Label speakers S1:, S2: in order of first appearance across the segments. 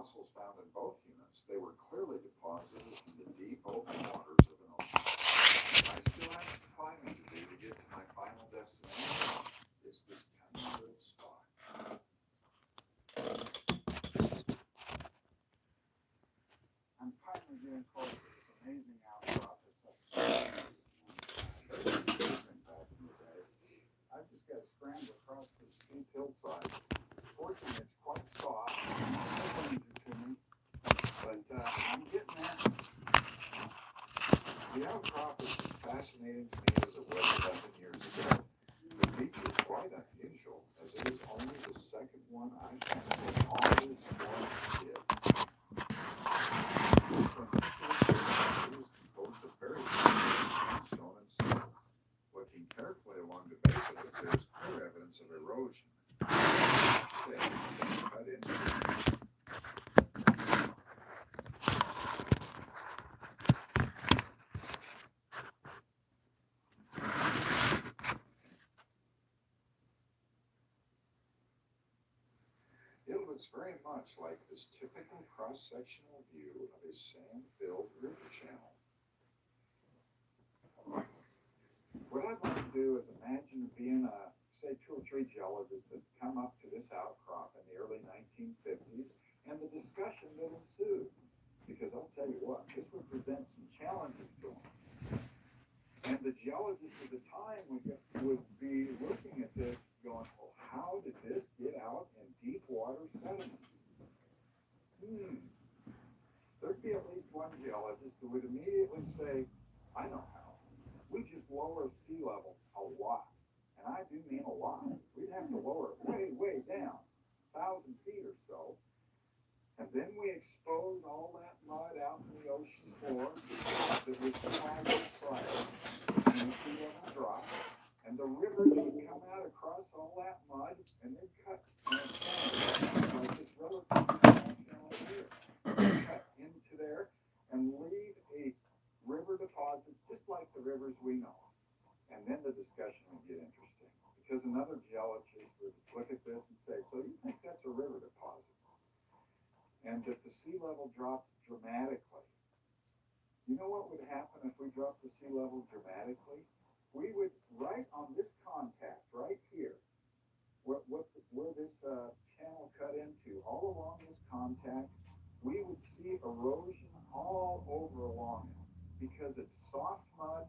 S1: Fossils found in both units, they were clearly deposited in the deep open waters of an ocean. I still have some climbing to do to get to my final destination. It's this tiny little spot. I'm finally getting close to this amazing outcrop. There's a different back in the day. I've just got to scramble across this steep hillside. Fortunately, it's quite soft. No danger to me. But I'm getting there. The outcrop is as fascinating to me as it was 11 years ago. The feature is quite unusual, as it is only the second one I've had in all the exploring I did. This one is composed of very fine sandstone and silt. Looking carefully along the base of it, there is clear evidence of erosion. Cut into it. It looks very much like this typical cross-sectional view of a sand-filled river channel. What I'd like to do is imagine being say 2 or 3 geologists that come up to this outcrop in the early 1950s and the discussion that ensued. Because I'll tell you what, this would present some challenges to them. And the geologists at the time would be looking at this going, well, how did this get out in deep water sediments? There'd be at least one geologist who would immediately say, I know how. We just lower sea level a lot. And I do mean a lot. We'd have to lower it way, way down, 1,000 feet or so. And then we expose all that mud out in the ocean floor that was flagged prior, and the sea level drop. And the rivers would come out across all that mud, and they'd cut like this relatively small channel here. Cut into there and leave a river deposit just like the rivers we know. And then the discussion would get interesting, because another geologist would look at this and say, so you think that's a river deposit? And that the sea level dropped dramatically. You know what would happen if we dropped the sea level dramatically? We would, right on this contact, right here, where this channel cut into, all along this contact, we would see erosion all over along it, because it's soft mud,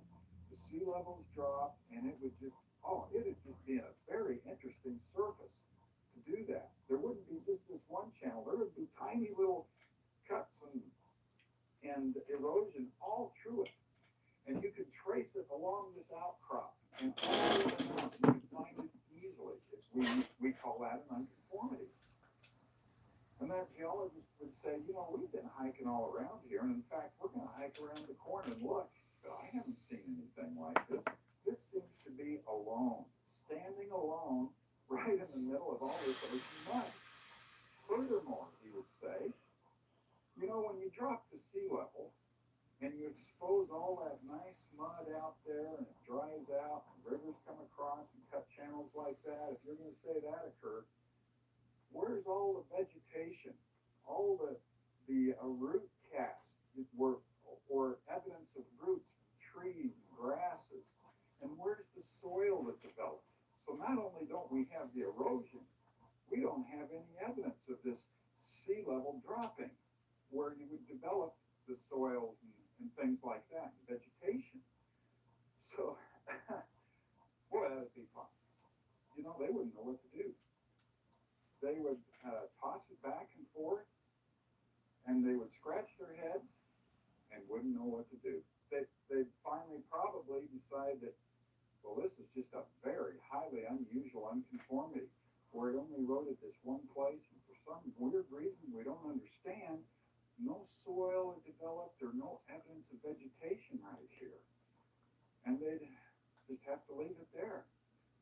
S1: the sea levels drop, and it would just, it'd just be a very interesting surface to do that. There wouldn't be just this one channel. There would be tiny little cuts and erosion all through it. And you could trace it along this outcrop. And all the way around, you could find it easily. We call that an unconformity. And that geologist would say, we've been hiking all around here, and in fact, we're going to hike around the corner and look, but I haven't seen anything like this. This seems to be alone, standing alone, right in the middle of all this ocean mud. Furthermore, he would say, when you drop the sea level and you expose all that nice mud out there and it dries out and rivers come across and cut channels like that, if you're going to say that occurred, where's all the vegetation, all the root casts or evidence of roots, trees, grasses, and where's the soil that developed? So not only don't we have the erosion, we don't have any evidence of this sea level dropping, where you would develop the soils and things like that, and vegetation. So, boy, that would be fun. They wouldn't know what to do. They would toss it back and forth, and they would scratch their heads and wouldn't know what to do. They'd finally probably decide that, well, this is just a very highly unusual unconformity, where it only eroded this one place, and for some weird reason we don't understand, no soil had developed or no evidence of vegetation right here. And they'd just have to leave it there.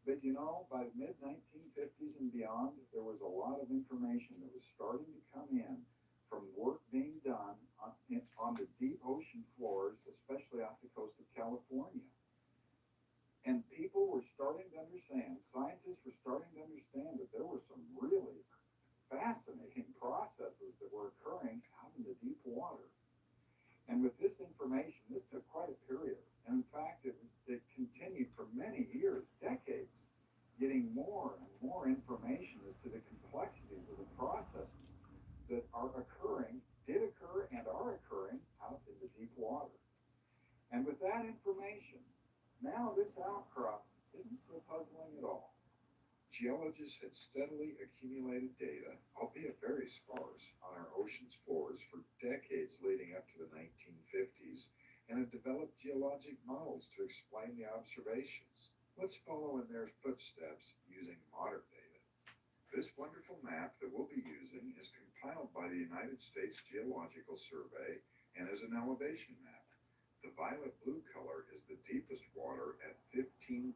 S1: But by the mid-1950s and beyond, there was a lot of information that was starting to come in from work being done on the deep ocean floors, especially off the coast of California. And people were starting to understand, scientists were starting to understand that there were some really fascinating processes that were occurring occurring out in the deep water. And with this information, this took quite a period. And in fact, it continued for many years, decades, getting more and more information as to the complexities of the processes that are occurring, did occur, and are occurring out in the deep water. And with that information, now this outcrop isn't so puzzling at all.
S2: Geologists had steadily accumulated data, albeit very sparse, on our ocean's floors for decades leading up to the 1950s, and had developed geologic models to explain the observations. Let's follow in their footsteps using modern data. This wonderful map that we'll be using is compiled by the United States Geological Survey and is an elevation map. The violet-blue color is the deepest water at 15,000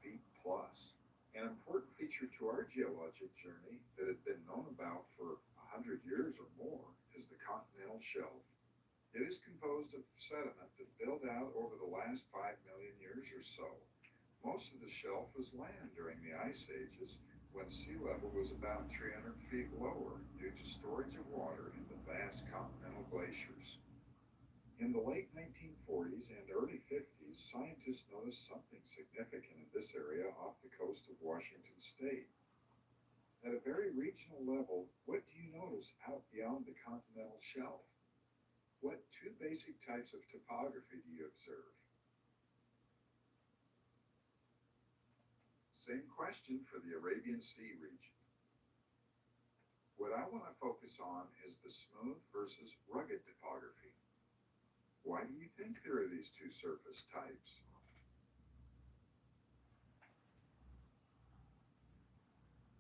S2: feet plus. An important feature to our geologic journey that had been known about for 100 years or more is the continental shelf. It is composed of sediment that built out over the last 5 million years or so. Most of the shelf was land during the ice ages when sea level was about 300 feet lower due to storage of water in the vast continental glaciers. In the late 1940s and early 50s, scientists noticed something significant in this area off the coast of Washington State. At a very regional level, what do you notice out beyond the continental shelf? What two basic types of topography do you observe? Same question for the Arabian Sea region. What I want to focus on is the smooth versus rugged topography. Why do you think there are these two surface types?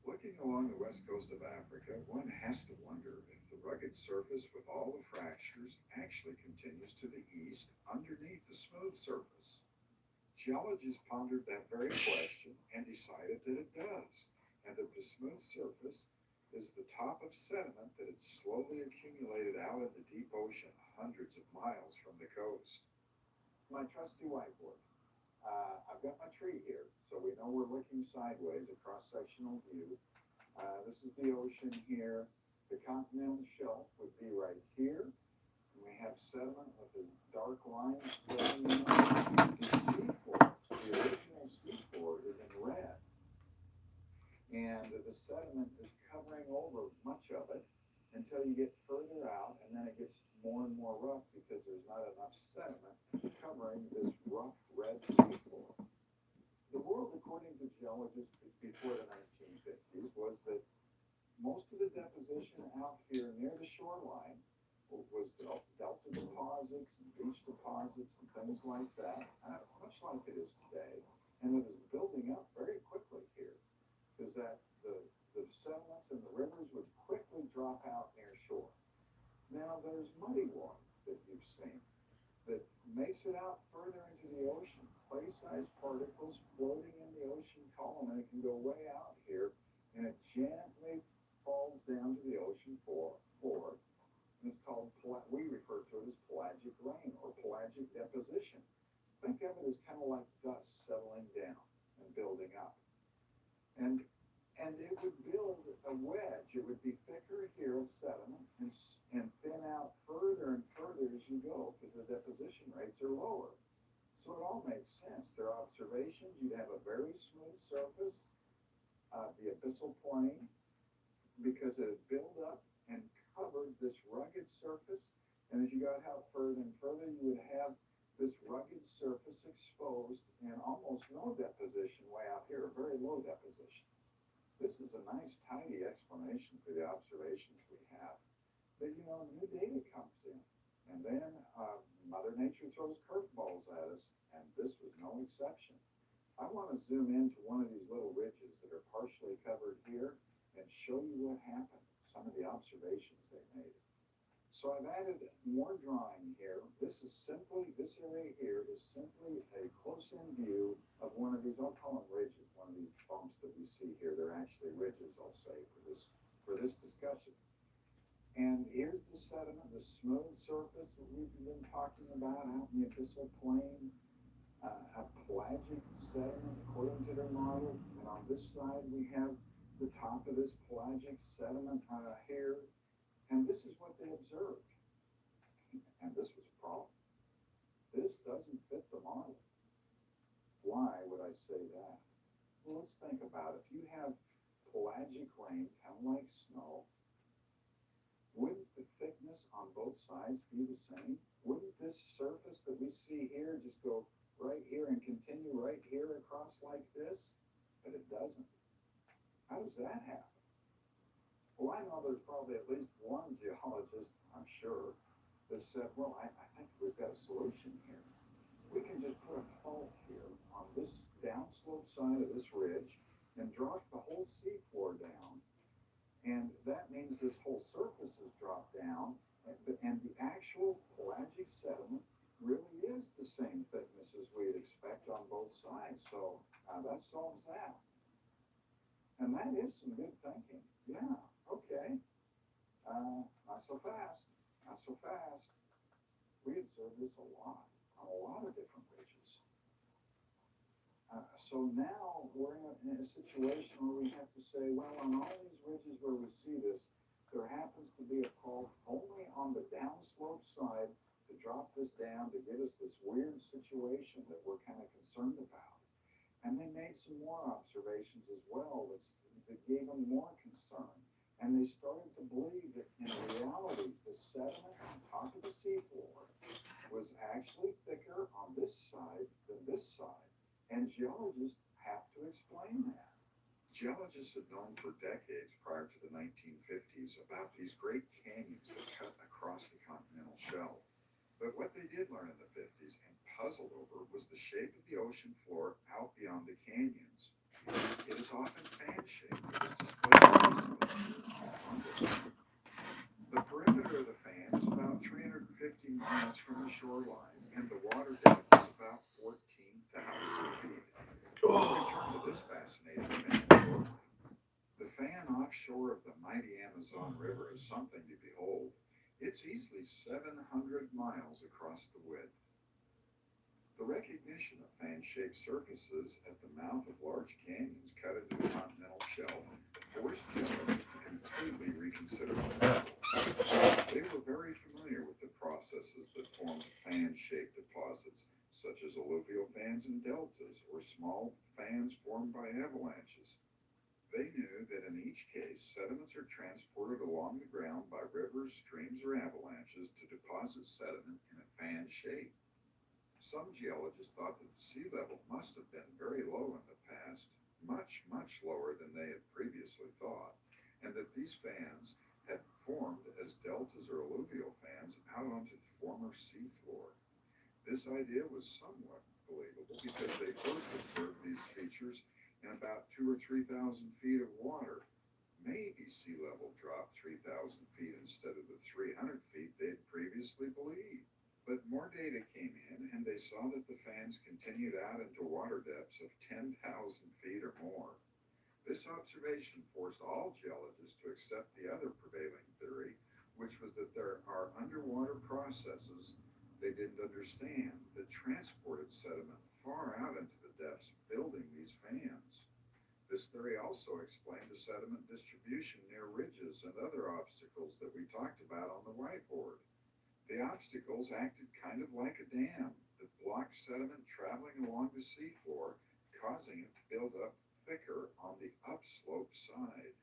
S2: Looking along the west coast of Africa, one has to wonder if the rugged surface with all the fractures actually continues to the east underneath the smooth surface. Geologists pondered that very question and decided that it does, and that the smooth surface is the top of sediment that had slowly accumulated out in the deep ocean hundreds of miles from the coast.
S1: My trusty whiteboard. I've got my tree here, so we know we're looking sideways, a cross-sectional view. This is the ocean here. The continental shelf would be right here. And we have sediment with a dark line spreading in. The seafloor, the original seafloor is in red. And the sediment is covering over much of it until you get further out, and then it gets more and more rough because there's not enough sediment covering this rough red seafloor. The world, according to geologists before the 1950s, was that most of the deposition out here near the shoreline was delta deposits and beach deposits and things like that, much like it is today, and it is building up very quickly here, because that the sediments and the rivers would quickly drop out near shore. Now there's muddy water that you've seen that makes it out further into the ocean, clay-sized particles floating in the ocean column, and it can go way out here, and it gently falls down to the ocean floor, and it's called, we refer to it as pelagic rain or pelagic deposition. Think of it as kind of like dust settling down and building up. And it would build a wedge. It would be thicker here of sediment and thin out further and further as you go because the deposition rates are lower. So it all makes sense. There are observations. You'd have a very smooth surface, the abyssal plain, because it had built up and covered this rugged surface. And as you got out further and further, you would have this rugged surface exposed and almost no deposition way out here, a very low deposition. This is a nice, tidy explanation for the observations we have. But, new data comes in. And then Mother Nature throws curveballs at us, and this was no exception. I want to zoom into one of these little ridges that are partially covered here and show you what happened, some of the observations they made. So I've added more drawing here. This area here is simply a close-in view of one of these, I'll call them ridges, one of these bumps that we see here. They're actually ridges, I'll say, for this discussion. And here's the sediment, the smooth surface that we've been talking about out in the abyssal plain, a pelagic sediment according to their model. And on this side we have the top of this pelagic sediment here. And this is what they observed. And this was a problem. This doesn't fit the model. Why would I say that? Well, let's think about it. If you have pelagic rain, kind of like snow, wouldn't the thickness on both sides be the same? Wouldn't this surface that we see here just go right here and continue right here across like this? But it doesn't. How does that happen? Well, I know there's probably at least one geologist, I'm sure, that said, well, I think we've got a solution here. We can just put a fault here on this downslope side of this ridge and drop the whole seafloor down. And that means this whole surface is dropped down, and the actual pelagic sediment really is the same thickness as we'd expect on both sides. So that solves that. And that is some good thinking. Yeah, okay. Not so fast. Not so fast. We observe this a lot on a lot of different ridges. So now we're in a situation where we have to say, well, on all these ridges where we see this, there happens to be a fault only on the downslope side to drop this down to give us this weird situation that we're kind of concerned about. And they made some more observations as well that gave them more concern. And they started to believe that in reality, the sediment on top of the seafloor was actually thicker on this side than this side. And geologists have to explain that.
S2: Geologists had known for decades prior to the 1950s about these great canyons that cut across the continental shelf. But what they did learn in the 50s and puzzled over was the shape of the ocean floor out beyond the canyons. It is often fan-shaped, as displayed on this. The perimeter of the fan is about 350 miles from the shoreline, and the water depth is about 14,000 feet. We'll return to this fascinating fan shortly. The fan offshore of the mighty Amazon River is something to behold. It's easily 700 miles across the width. The recognition of fan-shaped surfaces at the mouth of large canyons cut into the continental shelf forced geologists to completely reconsider the model. They were very familiar with the processes that formed fan-shaped deposits, such as alluvial fans and deltas, or small fans formed by avalanches. They knew that in each case, sediments are transported along the ground by rivers, streams, or avalanches to deposit sediment in a fan shape. Some geologists thought that the sea level must have been very low in the past, much, much lower than they had previously thought, and that these fans had formed as deltas or alluvial fans out onto the former seafloor. This idea was somewhat believable because they first observed these features in about 2,000 or 3,000 feet of water. Maybe sea level dropped 3,000 feet instead of the 300 feet they had previously believed. But more data came in, and they saw that the fans continued out into water depths of 10,000 feet or more. This observation forced all geologists to accept the other prevailing theory, which was that there are underwater processes they didn't understand that transported sediment far out into the depths, building these fans. This theory also explained the sediment distribution near ridges and other obstacles that we talked about on the whiteboard. The obstacles acted kind of like a dam that blocked sediment traveling along the seafloor, causing it to build up thicker on the upslope side.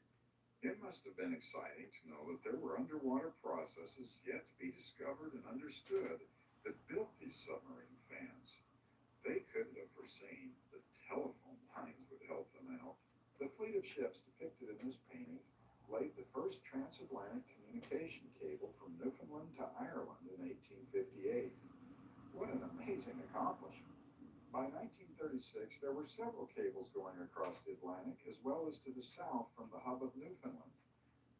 S2: It must have been exciting to know that there were underwater processes yet to be discovered and understood that built these submarine fans. They couldn't have foreseen that telephone lines would help them out. The fleet of ships depicted in this painting laid the first transatlantic communication cable from Newfoundland to Ireland in 1858. What an amazing accomplishment. By 1936, there were several cables going across the Atlantic as well as to the south from the hub of Newfoundland.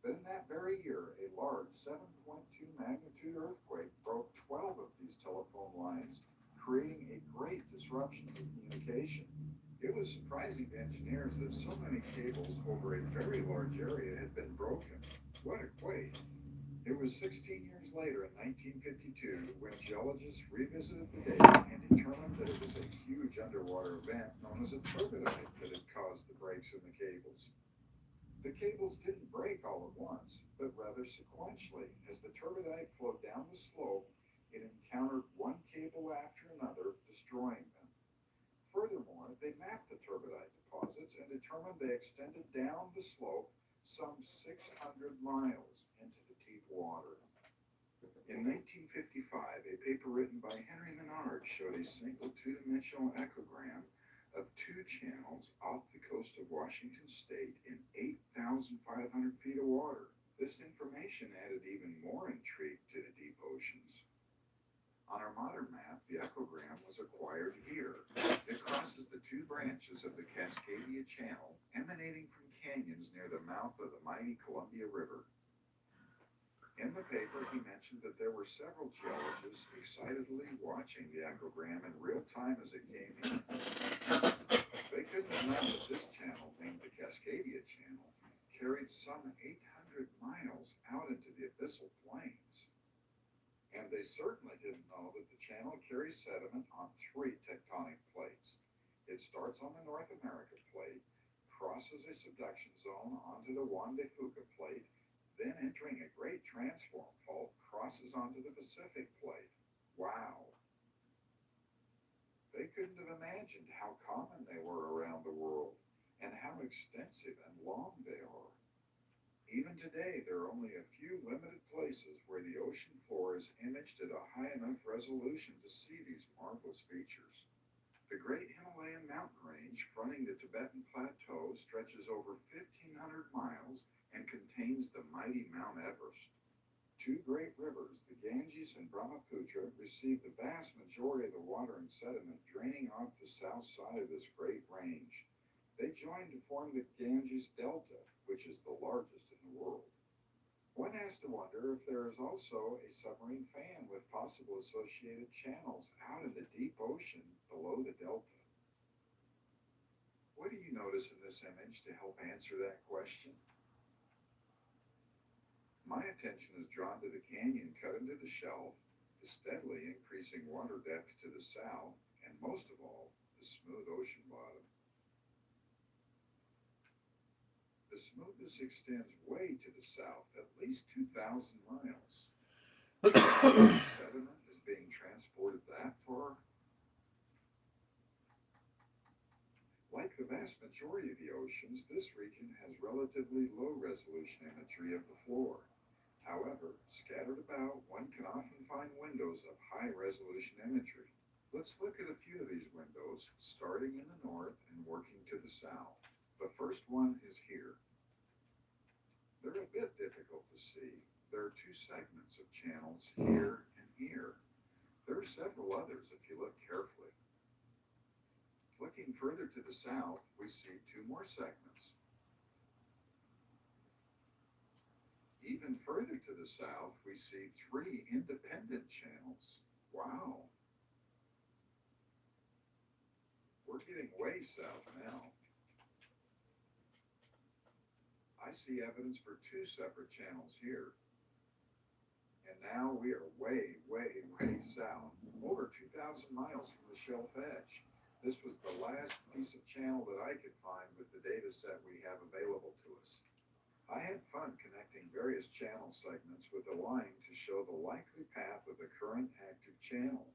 S2: But in that very year, a large 7.2 magnitude earthquake broke 12 of these telephone lines, creating a great disruption to communication. It was surprising to engineers that so many cables over a very large area had been broken. What a quake! It was 16 years later, in 1952, when geologists revisited the data and determined that it was a huge underwater event known as a turbidite that had caused the breaks in the cables. The cables didn't break all at once, but rather sequentially. As the turbidite flowed down the slope, it encountered one cable after another, destroying them. Furthermore, they mapped the turbidite deposits and determined they extended down the slope some 600 miles into the deep water. In 1955, a paper written by Henry Menard showed a single two-dimensional echogram of two channels off the coast of Washington state in 8,500 feet of water. This information added even more intrigue to the deep oceans. On our modern map, the echogram was acquired here. It crosses the two branches of the Cascadia Channel, emanating from canyons near the mouth of the mighty Columbia River. In the paper, he mentioned that there were several geologists excitedly watching the echogram in real time as it came in. They couldn't have known that this channel, named the Cascadia Channel, carried some 800 miles out into the abyssal plains. And they certainly didn't know that the channel carries sediment on three tectonic plates. It starts on the North America plate, crosses a subduction zone onto the Juan de Fuca plate, then entering a great transform fault, crosses onto the Pacific plate. Wow! They couldn't have imagined how common they were around the world, and how extensive and long they are. Even today, there are only a few limited places where the ocean floor is imaged at a high enough resolution to see these marvelous features. The Great Himalayan mountain range fronting the Tibetan Plateau stretches over 1,500 miles and contains the mighty Mount Everest. Two great rivers, the Ganges and Brahmaputra, receive the vast majority of the water and sediment draining off the south side of this great range. They join to form the Ganges Delta, which is the largest in the world. One has to wonder if there is also a submarine fan with possible associated channels out in the deep ocean below the delta. What do you notice in this image to help answer that question? My attention is drawn to the canyon cut into the shelf, the steadily increasing water depth to the south, and most of all, the smooth ocean bottom. The smoothness extends way to the south, at least 2,000 miles. The sediment is being transported that far? Like the vast majority of the oceans, this region has relatively low resolution imagery of the floor. However, scattered about, one can often find windows of high resolution imagery. Let's look at a few of these windows, starting in the north and working to the south. The first one is here. They're a bit difficult to see. There are two segments of channels here and here. There are several others if you look carefully. Looking further to the south, we see two more segments. Even further to the south, we see three independent channels. Wow! We're getting way south now. I see evidence for two separate channels here. And now we are way south, over 2,000 miles from the shelf edge. This was the last piece of channel that I could find with the data set we have available to us. I had fun connecting various channel segments with a line to show the likely path of the current active channel.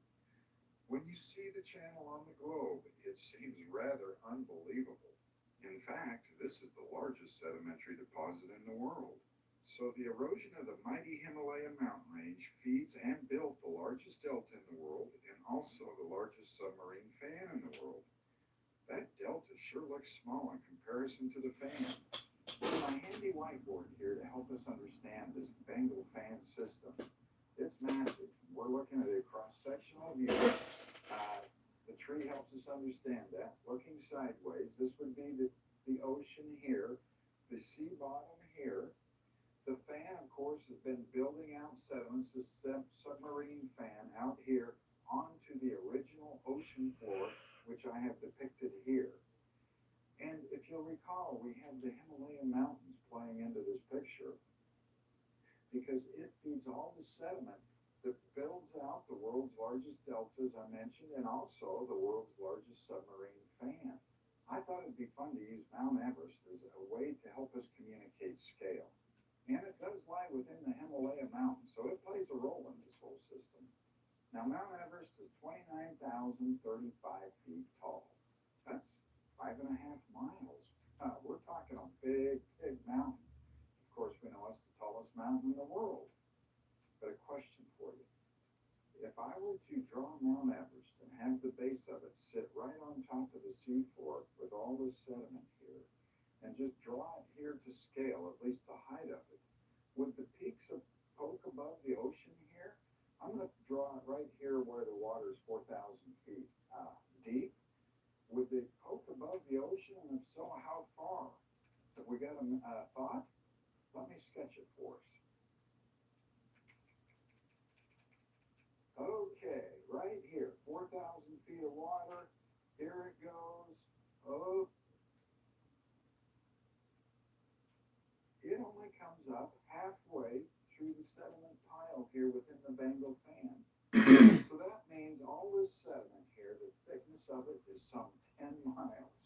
S2: When you see the channel on the globe, it seems rather unbelievable. In fact, this is the largest sedimentary deposit in the world. So the erosion of the mighty Himalayan mountain range feeds and built the largest delta in the world and also the largest submarine fan in the world. That delta sure looks small in comparison to the fan.
S1: With my handy whiteboard here to help us understand this Bengal fan system. It's massive. We're looking at a cross-sectional view. The tree helps us understand that. Looking sideways, this would be the ocean here, the sea bottom here. The fan, of course, has been building out sediments, the submarine fan out here onto the original ocean floor, which I have depicted here. And if you'll recall, we have the Himalayan mountains playing into this picture because it feeds all the sediment that builds out the world's largest delta, as I mentioned, and also the world's largest submarine fan. I thought it'd be fun to use Mount Everest as a way to help us communicate scale. And it does lie within the Himalaya Mountains, so it plays a role in this whole system. Now, Mount Everest is 29,035 feet tall. That's 5.5 miles. We're talking a big, big mountain. Of course, we know it's the tallest mountain in the world. But a question for you. If I were to draw Mount Everest and have the base of it sit right on top of the seafloor with all this sediment here, and just draw it here to scale, at least the height of it, would the peaks poke above the ocean here? I'm going to draw it right here where the water is 4,000 feet deep. Would they poke above the ocean? And if so, how far? Have we got a thought? Let me sketch it for us. Okay, right here, 4,000 feet of water. Here it goes. Oh, it only comes up halfway through the sediment pile here within the Bengal fan. So that means all this sediment here, the thickness of it is some 10 miles.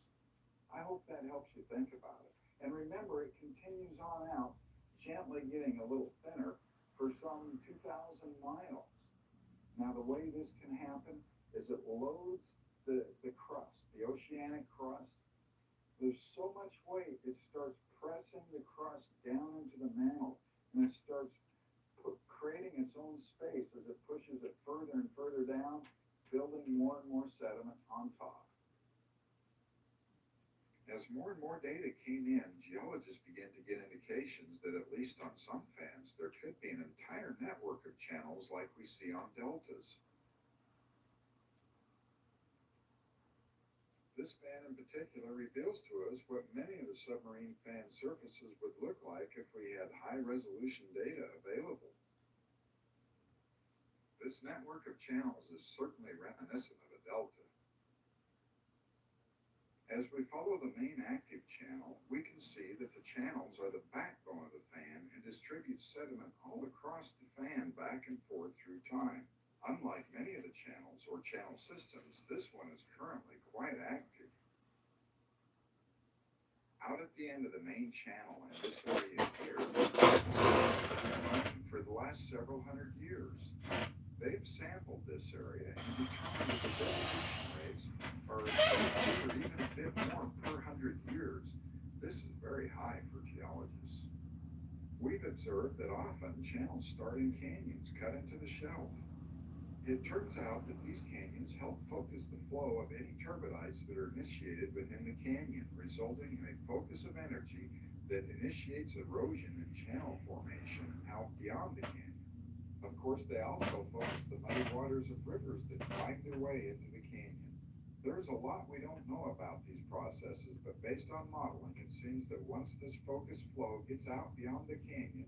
S1: I hope that helps you think about it. And remember, it continues on out, gently getting a little thinner for some 2,000 miles. Now, the way this can happen is it loads the crust, the oceanic crust. There's so much weight, it starts pressing the crust down into the mantle, and it starts creating its own space as it pushes it further and further down, building more and more sediment on top.
S2: As more and more data came in, geologists began to get indications that at least on some fans, there could be an entire network of channels like we see on deltas. This fan in particular reveals to us what many of the submarine fan surfaces would look like if we had high-resolution data available. This network of channels is certainly reminiscent of a delta. As we follow the main active channel, we can see that the channels are the backbone of the fan and distribute sediment all across the fan back and forth through time. Unlike many of the channels or channel systems, this one is currently quite active. Out at the end of the main channel in this area here, for the last several hundred years, they've sampled this area and determined that the deposition rates are even a bit more per 100 years. This is very high for geologists. We've observed that often channels start in canyons cut into the shelf. It turns out that these canyons help focus the flow of any turbidites that are initiated within the canyon, resulting in a focus of energy that initiates erosion and channel formation out beyond the canyon. Of course, they also focus the muddy waters of rivers that find their way into the canyon. There's a lot we don't know about these processes, but based on modeling, it seems that once this focused flow gets out beyond the canyon,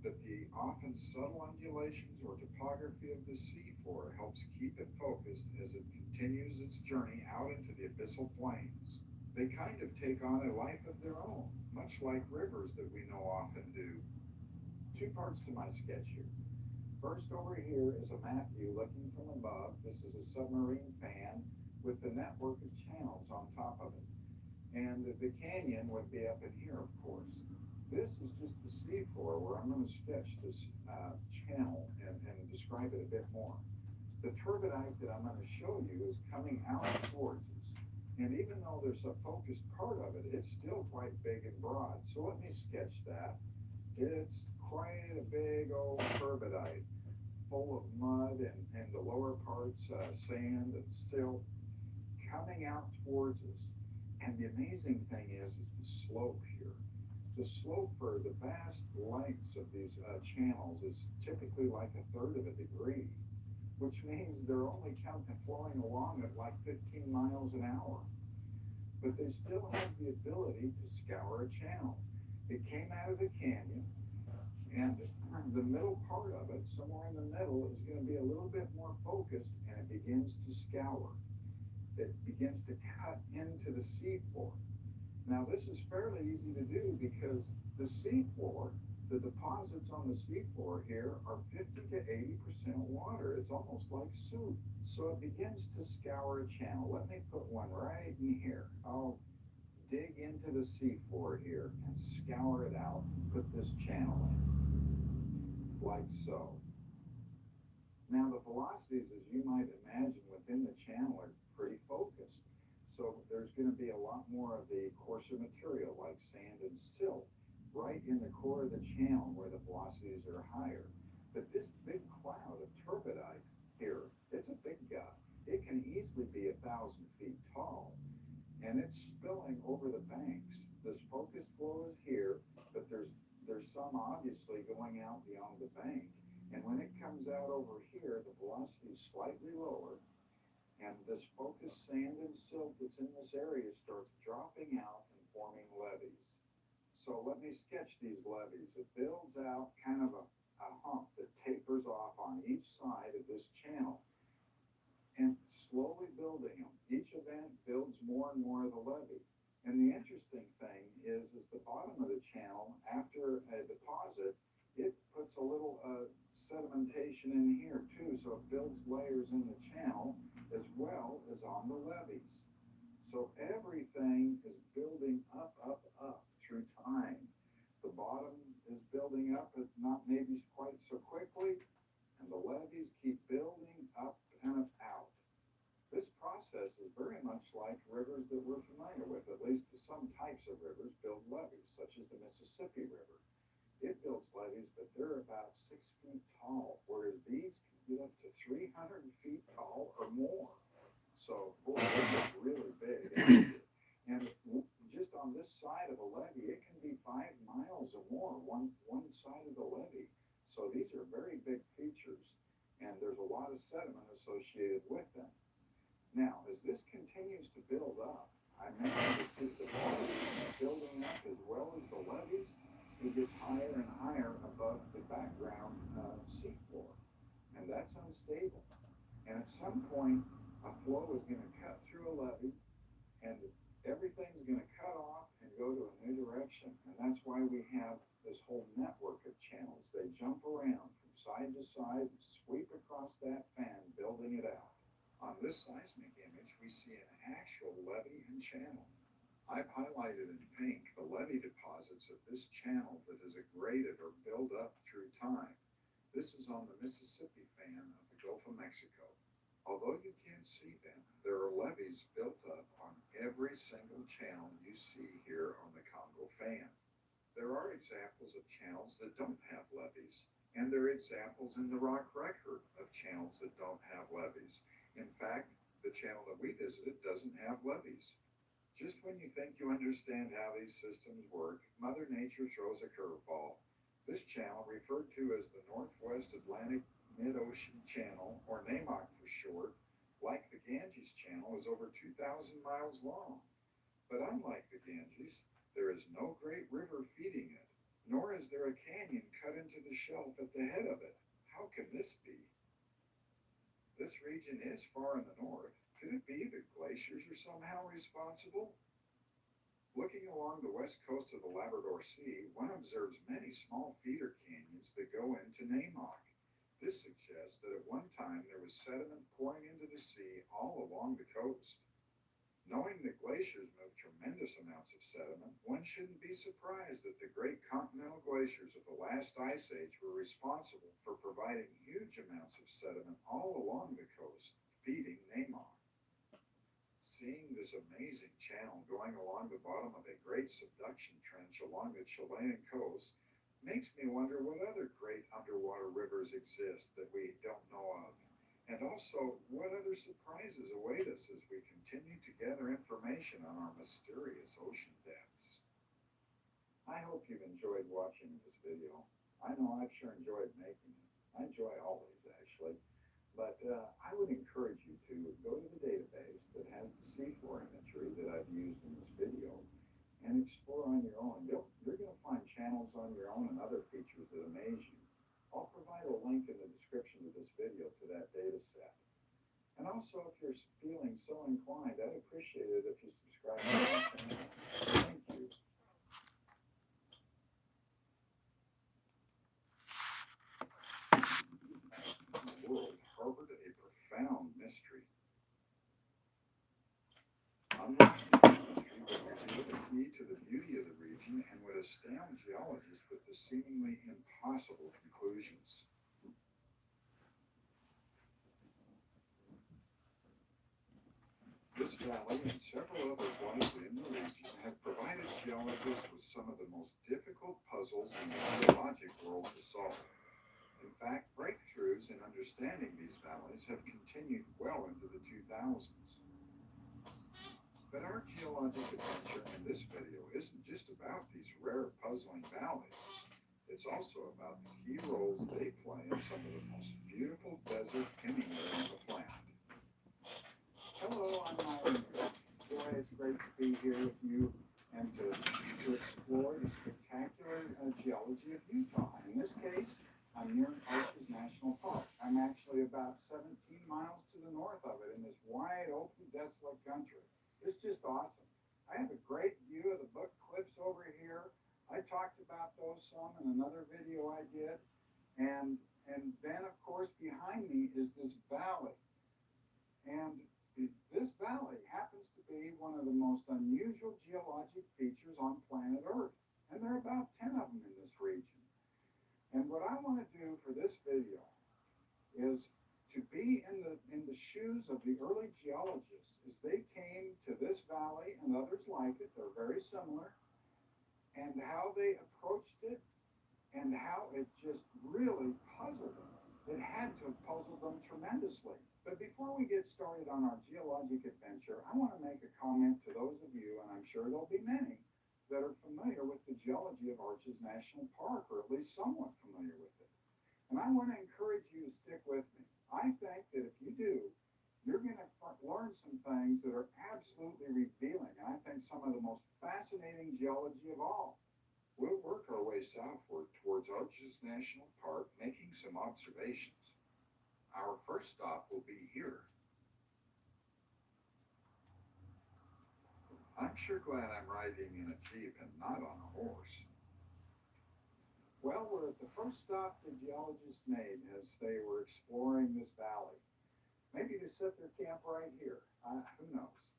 S2: that the often subtle undulations or topography of the seafloor helps keep it focused as it continues its journey out into the abyssal plains. They kind of take on a life of their own, much like rivers that we know often do.
S1: Two parts to my sketch here. First, over here is a map view looking from above. This is a submarine fan with the network of channels on top of it. And the canyon would be up in here, of course. This is just the seafloor where I'm going to sketch this channel and describe it a bit more. The turbidite that I'm going to show you is coming out towards us. And even though there's a focused part of it, it's still quite big and broad. So let me sketch that. It's quite a big old turbidite, full of mud and the lower parts sand and silt, coming out towards us. And the amazing thing is the slope here. The slope for the vast lengths of these channels is typically like 1/3 of a degree, which means they're only flowing along at like 15 miles an hour. But they still have the ability to scour a channel. It came out of the canyon, and the middle part of it, somewhere in the middle, is going to be a little bit more focused, and it begins to scour. It begins to cut into the seafloor. Now, this is fairly easy to do because the seafloor, the deposits on the seafloor here are 50 to 80% water. It's almost like soup. So it begins to scour a channel. Let me put one right in here. I'll dig into the seafloor here and scour it out, put this channel in, like so. Now the velocities, as you might imagine, within the channel are pretty focused. So there's going to be a lot more of the coarser material like sand and silt right in the core of the channel where the velocities are higher. But this big cloud of turbidite here, it's a big guy. It can easily be 1,000 feet tall, and it's spilling over the banks. This focused flow is here, but there's some obviously going out beyond the bank. And when it comes out over here, the velocity is slightly lower, and this focused sand and silt that's in this area starts dropping out and forming levees. So let me sketch these levees. It builds out kind of a hump that tapers off on each side of this channel, and slowly building them. Each event builds more and more of the levee. And the interesting thing is the bottom of the channel, after a deposit, it puts a little sedimentation in here too, so it builds layers in the channel as well as on the levees. So everything is building up through time. The bottom is building up, but not maybe quite so quickly, and the levees keep building up and out. This process is very much like rivers that we're familiar with. At least some types of rivers build levees, such as the Mississippi River. It builds levees, but they're about 6 feet tall, whereas these can get up to 300 feet tall or more. So, boy, this is really big. And just on this side of a levee, it can be 5 miles or more, one side of the levee. So these are very big features, and there's a lot of sediment associated with them. Now, as this continues to build up, I mentioned the sea building up as well as the levees. It gets higher and higher above the background seafloor, and that's unstable. And at some point, a flow is going to cut through a levee, and everything's going to cut off and go to a new direction. And that's why we have this whole network of channels. They jump around from side to side and sweep across that fan, building it out.
S2: On this seismic image, we see an actual levee and channel. I've highlighted in pink the levee deposits of this channel that is aggraded or built up through time. This is on the Mississippi fan of the Gulf of Mexico. Although you can't see them, there are levees built up on every single channel you see here on the Congo fan. There are examples of channels that don't have levees, and there are examples in the rock record of channels that don't have levees. In fact, the channel that we visited doesn't have levees. Just when you think you understand how these systems work, Mother Nature throws a curveball. This channel, referred to as the Northwest Atlantic Mid-Ocean Channel, or NAMOC for short, like the Ganges Channel, is over 2,000 miles long. But unlike the Ganges, there is no great river feeding it, nor is there a canyon cut into the shelf at the head of it. How can this be? This region is far in the north. Could it be that glaciers are somehow responsible? Looking along the west coast of the Labrador Sea, one observes many small feeder canyons that go into NAMOC. This suggests that at one time there was sediment pouring into the sea all along the coast. Knowing that glaciers move tremendous amounts of sediment, one shouldn't be surprised that the great continental glaciers of the last ice age were responsible for providing huge amounts of sediment all along the coast, feeding NAMOC. Seeing this amazing channel going along the bottom of a great subduction trench along the Chilean coast makes me wonder what other great underwater rivers exist that we don't know of, and also what other surprises await us as we continue to gather information on our mysterious ocean depths.
S1: I hope you've enjoyed watching this video. I know I've sure enjoyed making it. I enjoy all these, actually. But I would encourage you to go to the database that has the seafloor imagery that I've used in this video and explore on your own. You're going to find channels on your own and other features that amaze you. I'll provide a link in the description of this video to that data set. And also, if you're feeling so inclined, I'd appreciate it if you subscribe to my channel. Thank you.
S2: The world harbored a profound mystery. Unlike the mystery that we're dealing with astound geologists with the seemingly impossible conclusions. This valley and several others like it in the region have provided geologists with some of the most difficult puzzles in the geologic world to solve. In fact, breakthroughs in understanding these valleys have continued well into the 2000s. But our geologic adventure in this video isn't just about these rare, puzzling valleys. It's also about the key roles they play in some of the most beautiful desert anywhere on the planet.
S1: Hello, I'm Myron. Boy, it's great to be here with you and to explore the spectacular geology of Utah. In this case, I'm near Arches National Park. I'm actually about 17 miles to the north of it in this wide, open, desolate country. It's just awesome. I have a great view of the book cliffs over here. I talked about those some in another video I did. And then, of course, behind me is this valley. And this valley happens to be one of the most unusual geologic features on planet Earth. And there are about 10 of them in this region. And what I want to do for this video is to be in the shoes of the early geologists as they came to this valley and others like it. They're very similar. And how they approached it and how it just really puzzled them. It had to have puzzled them tremendously. But before we get started on our geologic adventure, I want to make a comment to those of you, and I'm sure there'll be many, that are familiar with the geology of Arches National Park, or at least somewhat familiar with it. And I want to encourage you to stick with me. I think that if you do, you're going to learn some things that are absolutely revealing, and I think some of the most fascinating geology of all.
S2: We'll work our way southward towards Arches National Park, making some observations. Our first stop will be here. I'm sure glad I'm riding in a Jeep and not on a horse.
S1: Well, we're at the first stop the geologists made as they were exploring this valley. Maybe to set their camp right here. Who knows?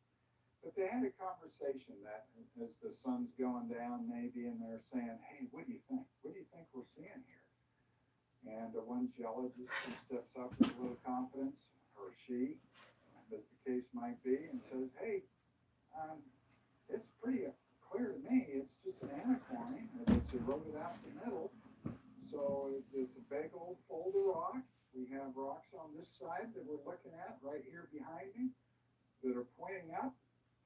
S1: But they had a conversation that as the sun's going down maybe, and they're saying, hey, what do you think? What do you think we're seeing here? And one geologist, he steps up with a little confidence, or she, as the case might be, and says, hey, it's pretty clear to me. It's just an anticline, and it's eroded out in the middle. So it's a big old fold of rock. We have rocks on this side that we're looking at right here behind me that are pointing up.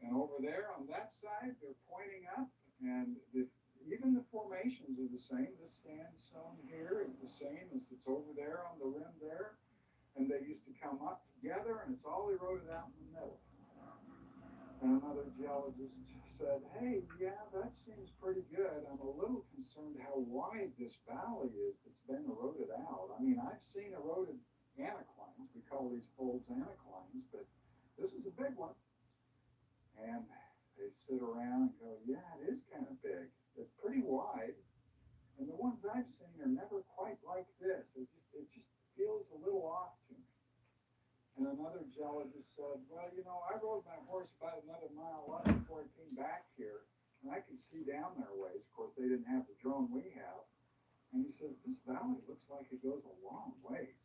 S1: And over there on that side, they're pointing up. And even the formations are the same. This sandstone here is the same as it's over there on the rim there. And they used to come up together, and it's all eroded out in the middle. And another geologist said, hey, yeah, that seems pretty good. I'm a little concerned how wide this valley is that's been eroded out. I mean, I've seen eroded anticlines. We call these folds anticlines, but this is a big one. And they sit around and go, yeah, it is kind of big. It's pretty wide. And the ones I've seen are never quite like this. It just feels a little off to me. And another geologist said, well, you know, I rode my horse about another mile up before I came back here, and I could see down there a ways. Of course, they didn't have the drone we have. And he says, this valley looks like it goes a long ways.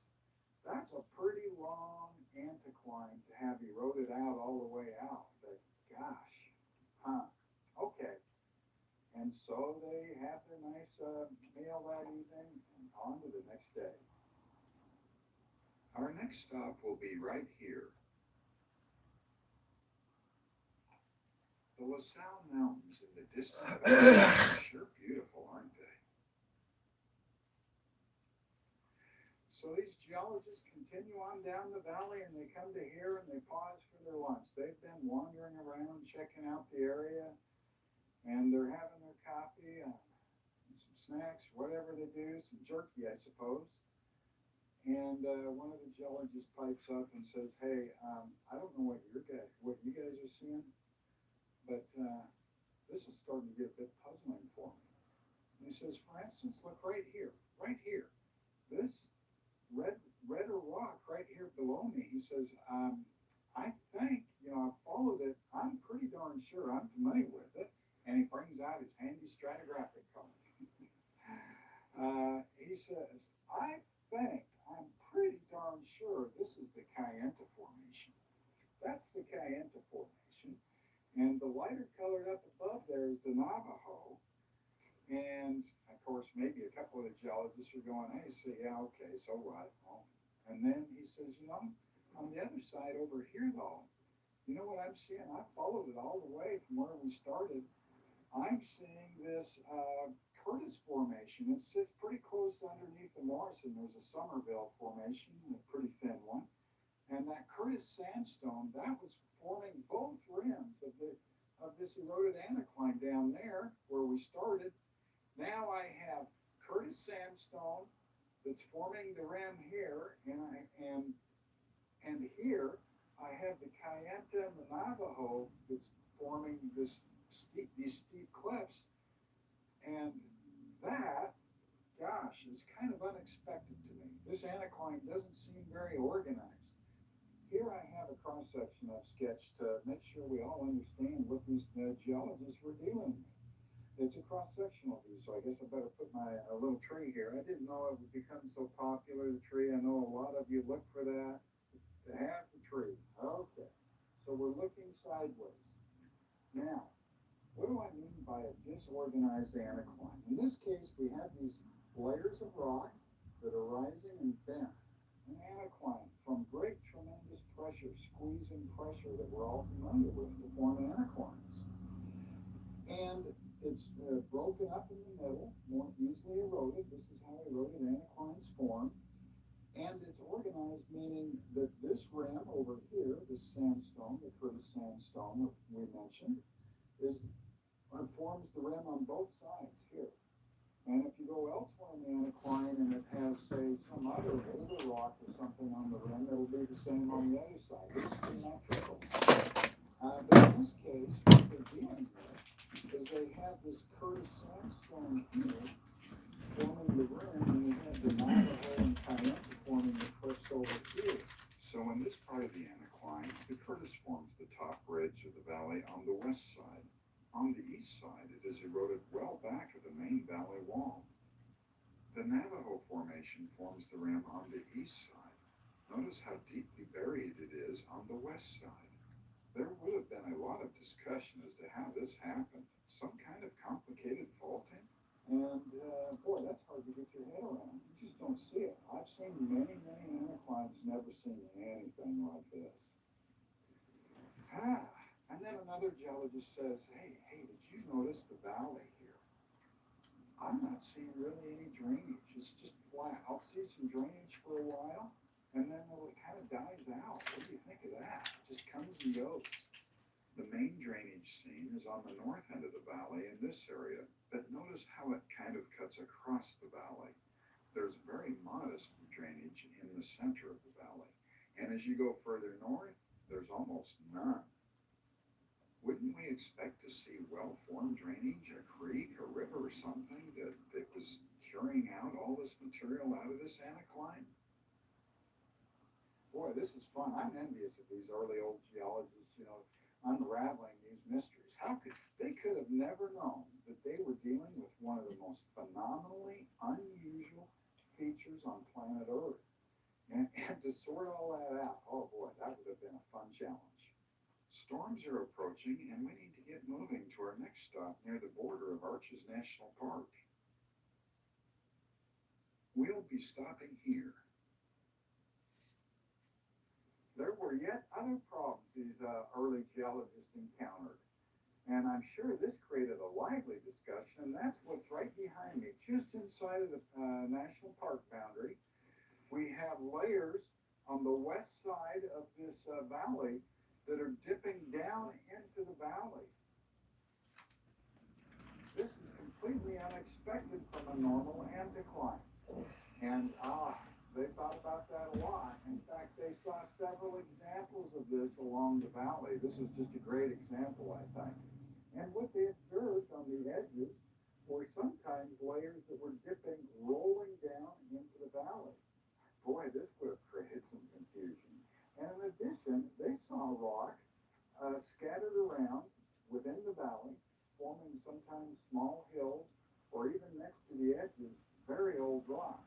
S1: That's a pretty long anticline to have eroded out all the way out. But gosh, okay. And so they had their nice meal that evening and on to the next day.
S2: Our next stop will be right here. The LaSalle Mountains in the distant valley are sure beautiful, aren't they?
S1: So these geologists continue on down the valley, and they come to here and they pause for their lunch. They've been wandering around, checking out the area, and they're having their coffee and some snacks, whatever they do, some jerky, I suppose. And one of the geologists pipes up and says, hey, I don't know what you guys are seeing, but this is starting to get a bit puzzling for me. And he says, for instance, look right here. This redder rock right here below me. He says, I think, I've followed it. I'm pretty darn sure I'm familiar with it. and he brings out his handy stratigraphic card. He says, I'm pretty darn sure this is the Kayenta Formation. That's the Kayenta Formation. And the lighter colored up above there is the Navajo. And of course, maybe a couple of the geologists are going, hey, see, yeah, okay, so what? Well, and then he says, on the other side over here, though, you know what I'm seeing? I followed it all the way from where we started. I'm seeing this Curtis Formation. It sits pretty close underneath the Morrison. There's a Somerville Formation, a pretty thin one. And that Curtis sandstone, that was forming both rims of this eroded anticline down there where we started. Now I have Curtis sandstone that's forming the rim here, and here I have the Kayenta and the Navajo that's forming these steep cliffs, and that, gosh, is kind of unexpected to me. This anticline doesn't seem very organized. Here I have a cross-section I've sketched to make sure we all understand what these geologists were dealing with. It's a cross-sectional view, so I guess I better put my little tree here. I didn't know it would become so popular, the tree. I know a lot of you look for that, to have the tree. Okay, so we're looking sideways. Now, what do I mean by a disorganized anticline? In this case, we have these layers of rock that are rising and bent. An anticline from great, tremendous pressure, squeeze and pressure that we're all familiar with to form anticlines. And it's broken up in the middle, more easily eroded. This is how eroded anticlines form. And it's organized, meaning that this rim over here, this sandstone, the Curtis sandstone that we mentioned, forms the rim on both sides here. And if you go elsewhere in the anticline and it has, say, some other older rock or something on the rim, it'll be the same on the other side. It's symmetrical. But in this case, what they're dealing with is they have this Curtis sandstone here forming the rim, and they have the Navajo and Kayenta forming the cliffs over here.
S2: So in this part of the anticline, the Curtis forms the top ridge of the valley on the west side. On the east side, it is eroded well back of the main valley wall. The Navajo Formation forms the rim on the east side. Notice how deeply buried it is on the west side. There would have been a lot of discussion as to how this happened. Some kind of complicated faulting.
S1: And boy, that's hard to get your head around. You just don't see it. I've seen many, many anticlines, never seen anything like this. And then another geologist says, hey, did you notice the valley here? I'm not seeing really any drainage. It's just flat. I'll see some drainage for a while, and then it kind of dies out. What do you think of that? It just comes and goes.
S2: The main drainage seam is on the north end of the valley in this area, but notice how it kind of cuts across the valley. There's very modest drainage in the center of the valley, and as you go further north, there's almost none. Wouldn't we expect to see well-formed drainage, a creek, a river, or something that was carrying out all this material out of this anticline?
S1: Boy, this is fun. I'm envious of these early old geologists, unraveling these mysteries. They could have never known that they were dealing with one of the most phenomenally unusual features on planet Earth. And to sort all that out, oh boy, that would have been a fun challenge.
S2: Storms are approaching, and we need to get moving to our next stop near the border of Arches National Park. We'll be stopping here.
S1: There were yet other problems these early geologists encountered. And I'm sure this created a lively discussion, and that's what's right behind me. Just inside of the national park boundary, we have layers on the west side of this valley that are dipping down into the valley. This is completely unexpected from a normal anticline. And they thought about that a lot. In fact, they saw several examples of this along the valley. This is just a great example, I think. And what they observed on the edges were sometimes layers that were dipping, rolling down into the valley. Boy, this would have created some confusion. And in addition, they saw rock scattered around within the valley, forming sometimes small hills or even next to the edges, very old rock.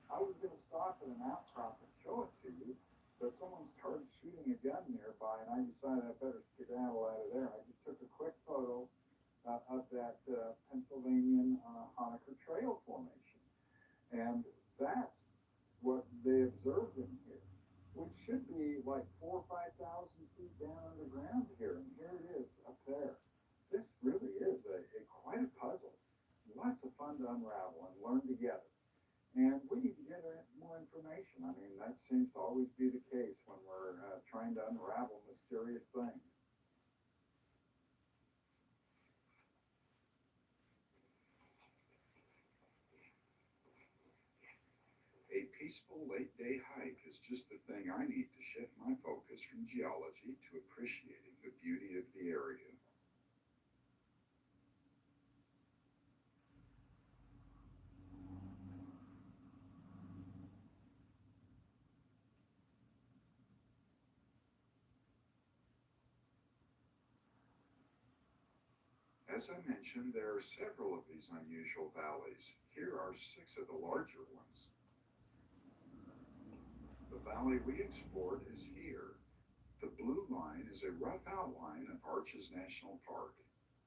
S1: I was going to stop at an outcrop and show it to you, but someone started shooting a gun nearby, and I decided I better skedaddle out of there. I just took a quick photo of that Pennsylvania Honaker Trail formation, and that's what they observed in here, which should be like 4,000 or 5,000 feet down underground here, and here it is up there. This really is a quite a puzzle. Lots of fun to unravel and learn together. And we need to get more information. I mean, that seems to always be the case when we're trying to unravel mysterious things.
S2: A peaceful late-day hike is just the thing I need to shift my focus from geology to appreciating the beauty of the area. As I mentioned, there are several of these unusual valleys. Here are 6 of the larger ones. The valley we explored is here. The blue line is a rough outline of Arches National Park.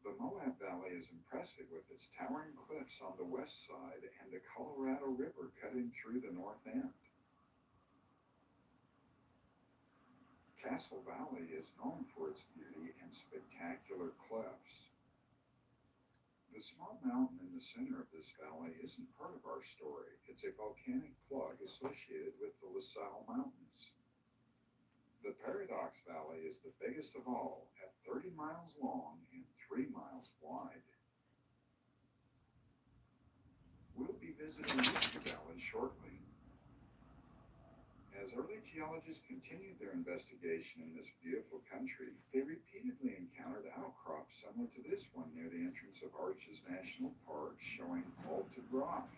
S2: The Moab Valley is impressive with its towering cliffs on the west side and the Colorado River cutting through the north end. Castle Valley is known for its beauty and spectacular cliffs. The small mountain in the center of this valley isn't part of our story. It's a volcanic plug associated with the La Salle Mountains. The Paradox Valley is the biggest of all, at 30 miles long and 3 miles wide. We'll be visiting this valley shortly. As early geologists continued their investigation in this beautiful country, they repeatedly encountered outcrops similar to this one near the entrance of Arches National Park showing faulted rock.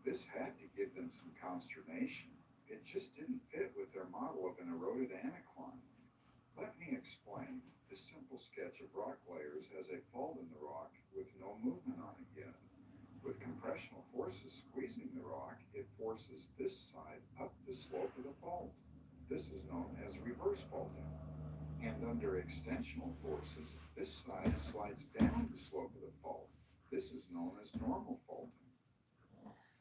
S2: This had to give them some consternation. It just didn't fit with their model of an eroded anticline. Let me explain. This simple sketch of rock layers has a fault in the rock with no movement on it yet. With compressional forces squeezing the rock, it forces this side up the slope of the fault. This is known as reverse faulting. And under extensional forces, this side slides down the slope of the fault. This is known as normal faulting.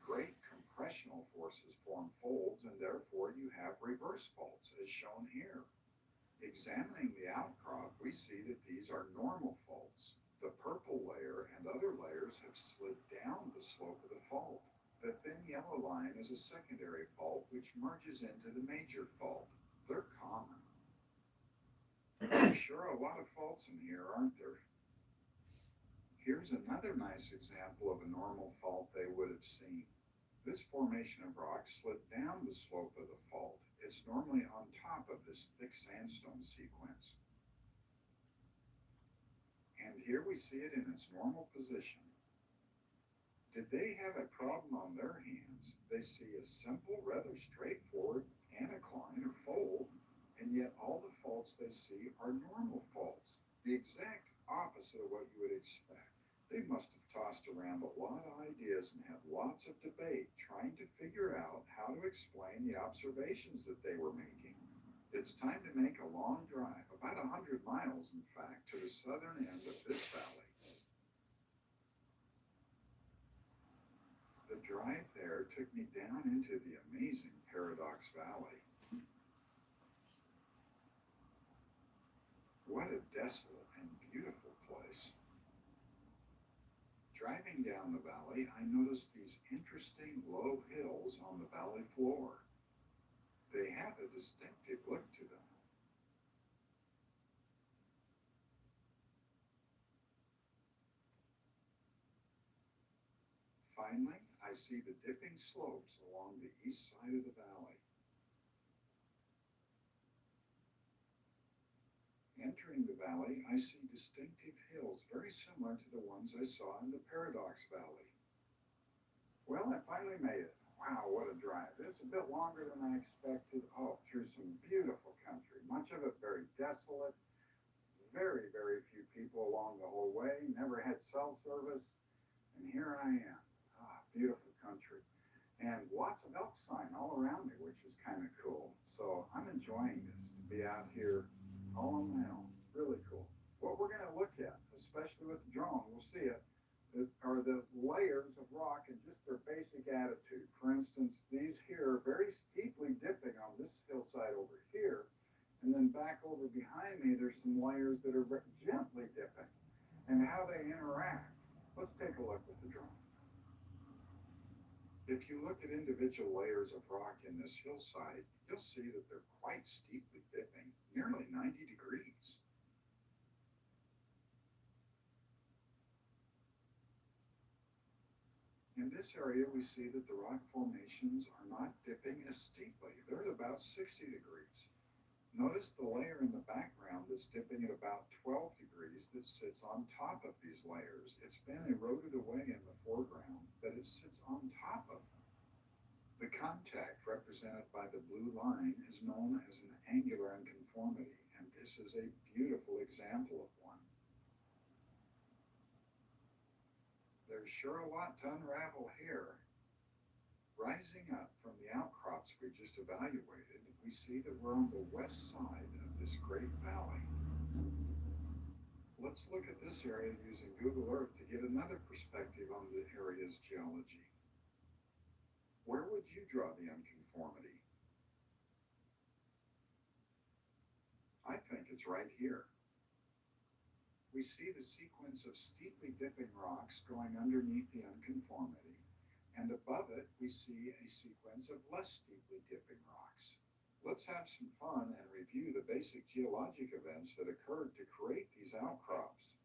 S2: Great compressional forces form folds, and therefore you have reverse faults, as shown here. Examining the outcrop, we see that these are normal faults. The purple layer and other layers have slid down the slope of the fault. The thin yellow line is a secondary fault which merges into the major fault. They're common. There sure are a lot of faults in here, aren't there? Here's another nice example of a normal fault they would have seen. This formation of rock slid down the slope of the fault. It's normally on top of this thick sandstone sequence. And here we see it in its normal position. Did they have a problem on their hands? They see a simple, rather straightforward anticline or fold, and yet all the faults they see are normal faults, the exact opposite of what you would expect. They must have tossed around a lot of ideas and had lots of debate trying to figure out how to explain the observations that they were making. It's time to make a long drive, about 100 miles in fact, to the southern end of this valley. The drive there took me down into the amazing Paradox Valley. What a desolate and beautiful place. Driving down the valley, I noticed these interesting low hills on the valley floor. They have a distinctive look to them. Finally, I see the dipping slopes along the east side of the valley. Entering the valley, I see distinctive hills very similar to the ones I saw in the Paradox Valley.
S1: Well, I finally made it. Wow, what a drive. It's a bit longer than I expected. Oh, through some beautiful country. Much of it very desolate. Very, very few people bicycle along the whole way, never had cell service, and here I am. Beautiful country. And lots of elk sign all around me, which is kind of cool. So I'm enjoying this, to be out here all on my own. Really cool. What we're going to look at, especially with the drone, we'll see it, are the layers of rock and just their basic attitude. For instance, these here are very steeply dipping on this hillside over here. And then back over behind me, there's some layers that are gently dipping. And how they interact. Let's take a look with the drone.
S2: If you look at individual layers of rock in this hillside, you'll see that they're quite steeply dipping, nearly 90 degrees. In this area, we see that the rock formations are not dipping as steeply. They're at about 60 degrees. Notice the layer in the background that's dipping at about 12 degrees that sits on top of these layers. It's been eroded away in the foreground, but it sits on top of them. The contact represented by the blue line is known as an angular unconformity, and this is a beautiful example of one. There's sure a lot to unravel here. Rising up from the outcrops we just evaluated, we see that we're on the west side of this great valley. Let's look at this area using Google Earth to get another perspective on the area's geology. Where would you draw the unconformity? I think it's right here. We see the sequence of steeply dipping rocks going underneath the unconformity, and above it we see a sequence of less steeply dipping rocks. Let's have some fun and review the basic geologic events that occurred to create these outcrops.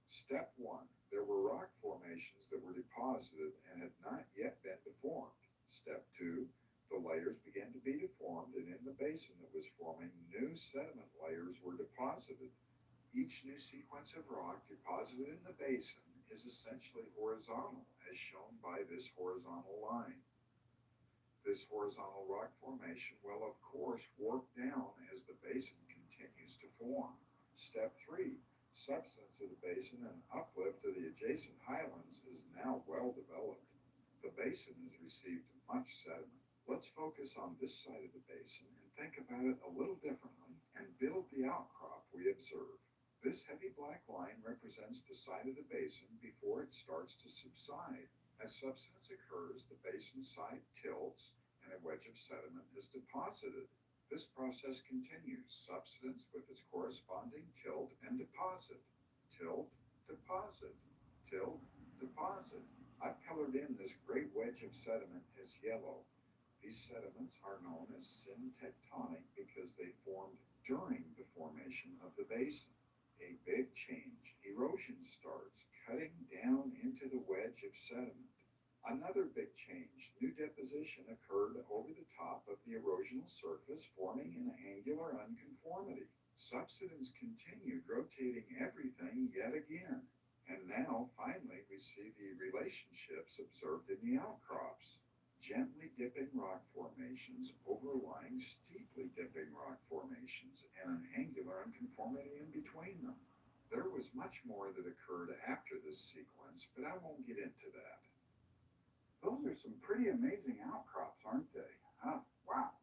S2: Step 1. There were rock formations that were deposited and had not yet been deformed. Step 2. The layers began to be deformed, and in the basin that was forming, new sediment layers were deposited. Each new sequence of rock deposited in the basin is essentially horizontal, as shown by this horizontal line. This horizontal rock formation will, of course, warp down as the basin continues to form. Step 3. Substance of the basin and uplift of the adjacent highlands is now well developed. The basin has received much sediment. Let's focus on this side of the basin and think about it a little differently and build the outcrop we observe. This heavy black line represents the side of the basin before it starts to subside. As subsidence occurs, the basin side tilts and a wedge of sediment is deposited. This process continues, subsidence with its corresponding tilt and deposit. Tilt, deposit, tilt, deposit. I've colored in this great wedge of sediment as yellow. These sediments are known as syntectonic because they formed during the formation of the basin. A big change. Erosion starts, cutting down into the wedge of sediment. Another big change. New deposition occurred over the top of the erosional surface, forming an angular unconformity. Subsidence continued, rotating everything yet again. And now, finally, we see the relationships observed in the outcrops. Gently dipping rock formations overlying steeply dipping rock formations and an angular unconformity in between them. There was much more that occurred after this sequence, but I won't get into that.
S1: Those are some pretty amazing outcrops, aren't they? Wow.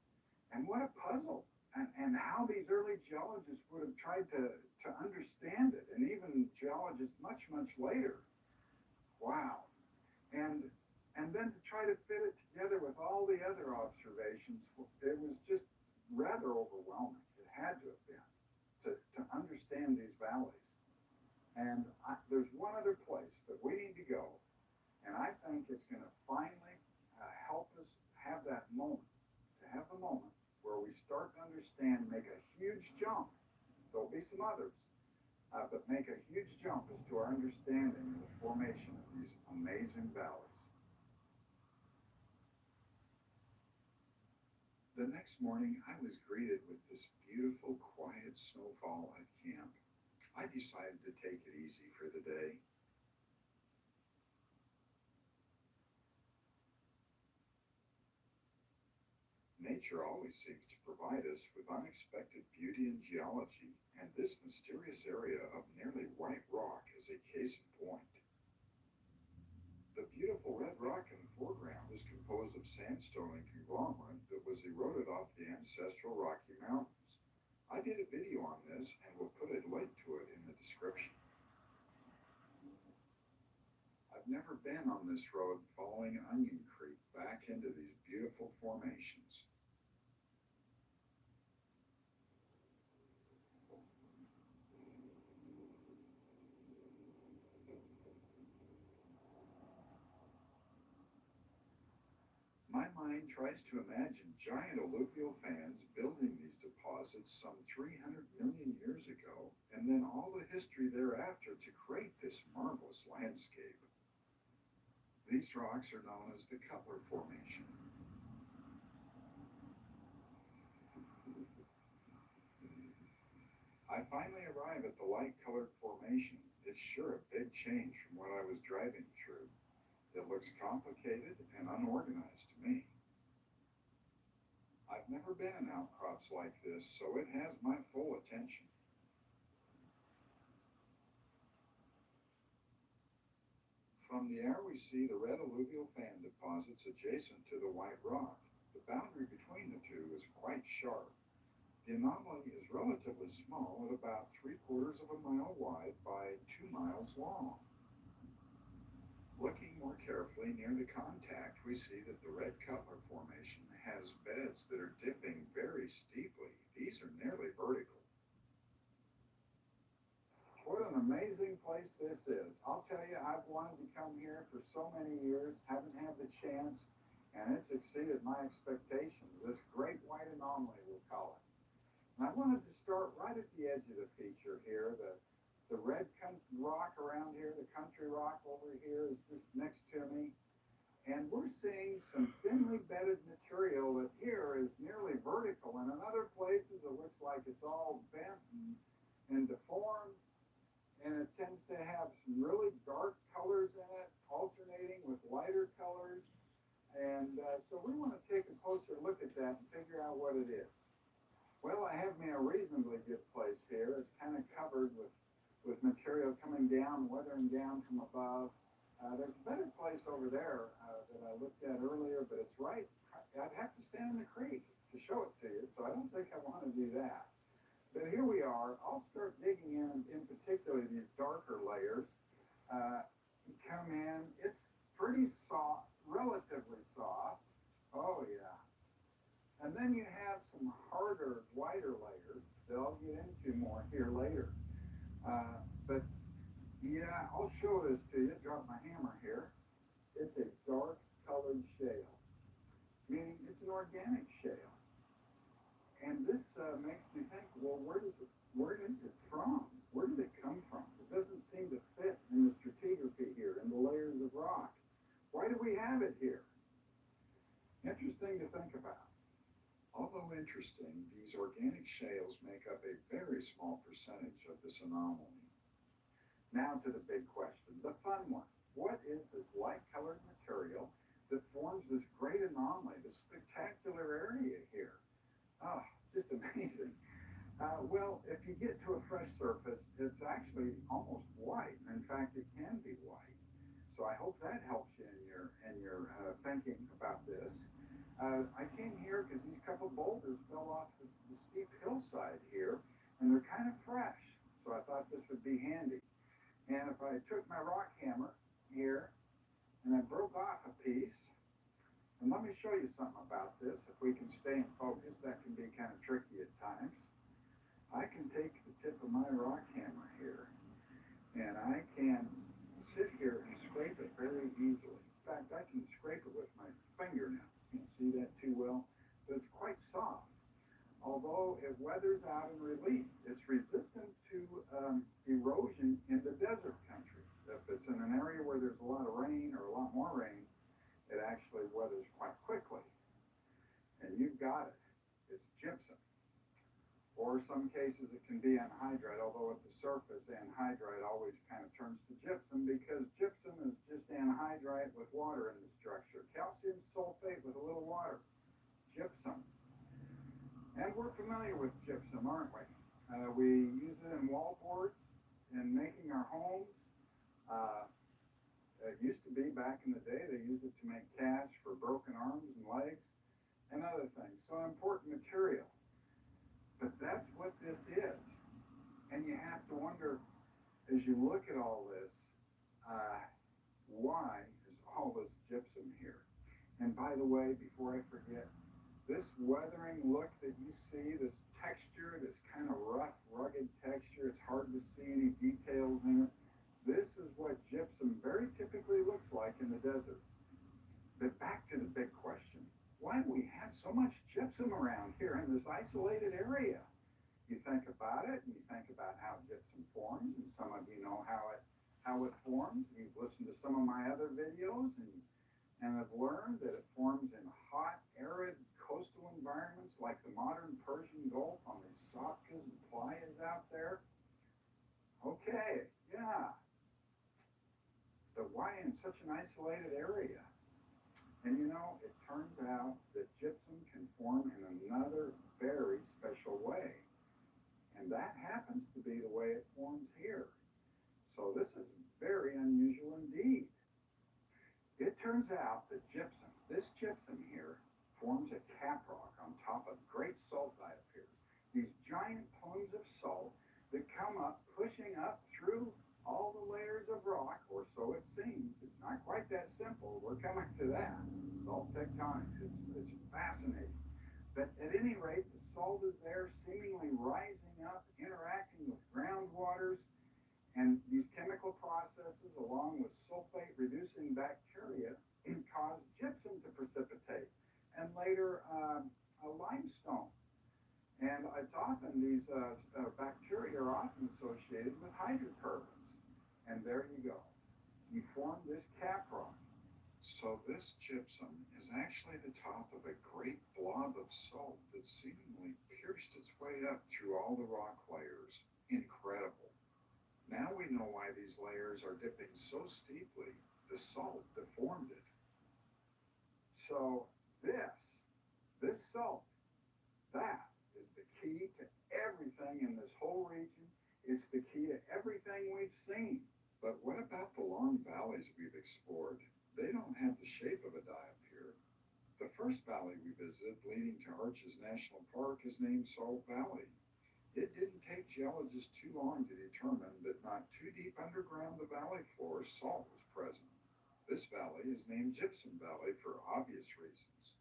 S1: And what a puzzle. And how these early geologists would have tried to understand it, and even geologists much, much later. Wow. And then to try to fit it together with all the other observations, it was just rather overwhelming. It had to have been, to understand these valleys. And there's one other place that we need to go, and I think it's going to finally help us have that moment, to have the moment where we start to understand, make a huge jump. There'll be some others, but make a huge jump as to our understanding of the formation of these amazing valleys.
S2: The next morning, I was greeted with this beautiful, quiet snowfall at camp. I decided to take it easy for the day. Nature always seems to provide us with unexpected beauty in geology, and this mysterious area of nearly white rock is a case in point. The beautiful red rock in the foreground is composed of sandstone and conglomerate that was eroded off the ancestral Rocky Mountains. I did a video on this and will put a link to it in the description. I've never been on this road following Onion Creek back into these beautiful formations. My mind tries to imagine giant alluvial fans building these deposits some 300 million years ago, and then all the history thereafter to create this marvelous landscape. These rocks are known as the Cutler Formation. I finally arrive at the light-colored formation. It's sure a big change from what I was driving through. It looks complicated and unorganized to me. I've never been in outcrops like this, so it has my full attention. From the air we see the red alluvial fan deposits adjacent to the white rock. The boundary between the two is quite sharp. The anomaly is relatively small at about 3/4 of a mile wide by 2 miles long. Looking more carefully near the contact, we see that the Red Cutler Formation has beds that are dipping very steeply. These are nearly vertical.
S1: What an amazing place this is. I'll tell you, I've wanted to come here for so many years, haven't had the chance, and it's exceeded my expectations. This great white anomaly, we'll call it. And I wanted to start right at the edge of the feature here. The red rock around here, the country rock over here is just next to me. And we're seeing some thinly bedded material that here is nearly vertical. And in other places, it looks like it's all bent and deformed. And it tends to have some really dark colors in it, alternating with lighter colors. And so we want to take a closer look at that and figure out what it is. Well, I have me a reasonably good place here. It's kind of covered with material coming down, weathering down from above. There's a better place over there that I looked at earlier, but it's right. I'd have to stand in the creek to show it to you, so I don't think I want to do that. But here we are. I'll start digging in particular these darker layers. Come in. It's pretty soft, relatively soft. Oh, yeah. And then you have some harder, wider layers that I'll get into more here later. But yeah, I'll show this to you. Drop my hammer here. It's a dark colored shale, meaning it's an organic shale. And this makes me think, well, where is it from? Where did it come from? It doesn't seem to fit in the stratigraphy here, in the layers of rock. Why do we have it here? Interesting to think about.
S2: Although interesting, these organic shales make up a very small percentage of this anomaly.
S1: Now to the big question, the fun one. What is this light-colored material that forms this great anomaly, this spectacular area here? Oh, just amazing. Well, if you get to a fresh surface, it's actually almost white. In fact, it can be white. So I hope that helps you in your thinking about this. I came here because these couple boulders fell off the steep hillside here, and they're kind of fresh. So I thought this would be handy. And if I took my rock hammer here and I broke off a piece, and let me show you something about this. If we can stay in focus, that can be kind of tricky at times. I can take the tip of my rock hammer here, and I can sit here and scrape it very easily. In fact, I can scrape it with my fingernail. Can't see that too well, but it's quite soft. Although it weathers out in relief, it's resistant to erosion in the desert country. If it's in an area where there's a lot of rain or a lot more rain, it actually weathers quite quickly. And you've got it. It's gypsum. Or some cases it can be anhydrite, although at the surface anhydrite always kind of turns to gypsum because gypsum is just anhydrite with water in the structure. Calcium sulfate with a little water. Gypsum. And we're familiar with gypsum, aren't we? We use it in wallboards, in making our homes. Uh, it used to be back in the day, they used it to make casts for broken arms and legs and other things. So important material. But that's what this is. And you have to wonder, as you look at all this, why is all this gypsum here? And by the way, before I forget, this weathering look that you see, this texture, this kind of rough, rugged texture, it's hard to see any details in it. This is what gypsum very typically looks like in the desert. But back to the big question. Why do we have so much gypsum around here in this isolated area? You think about it, and you think about how gypsum forms, and some of you know how it forms. You've listened to some of my other videos, and have learned that it forms in hot, arid, coastal environments like the modern Persian Gulf on these Sopkas and playas out there. Okay, yeah. But why in such an isolated area? And you know, it turns out that gypsum can form in another very special way. And that happens to be the way it forms here. So this is very unusual indeed. It turns out that gypsum, this gypsum here, forms a caprock on top of great salt diapirs. These giant plumes of salt that come up, pushing up through all the layers of rock, or so it seems. It's not quite that simple. We're coming to that. Salt tectonics, it's fascinating. But at any rate, the salt is there, seemingly rising up, interacting with groundwaters, and these chemical processes, along with sulfate-reducing bacteria, cause gypsum to precipitate, and later a limestone. And it's often, these bacteria are often associated with hydrocarbons. And there you go. You form this caprock.
S2: So this gypsum is actually the top of a great blob of salt that seemingly pierced its way up through all the rock layers. Incredible. Now we know why these layers are dipping so steeply. The salt deformed it.
S1: So this salt, that is the key to everything in this whole region. It's the key to everything we've seen.
S2: But what about the long valleys we've explored? They don't have the shape of a diapir. The first valley we visited, leading to Arches National Park, is named Salt Valley. It didn't take geologists too long to determine that not too deep underground the valley floor, salt was present. This valley is named Gypsum Valley for obvious reasons.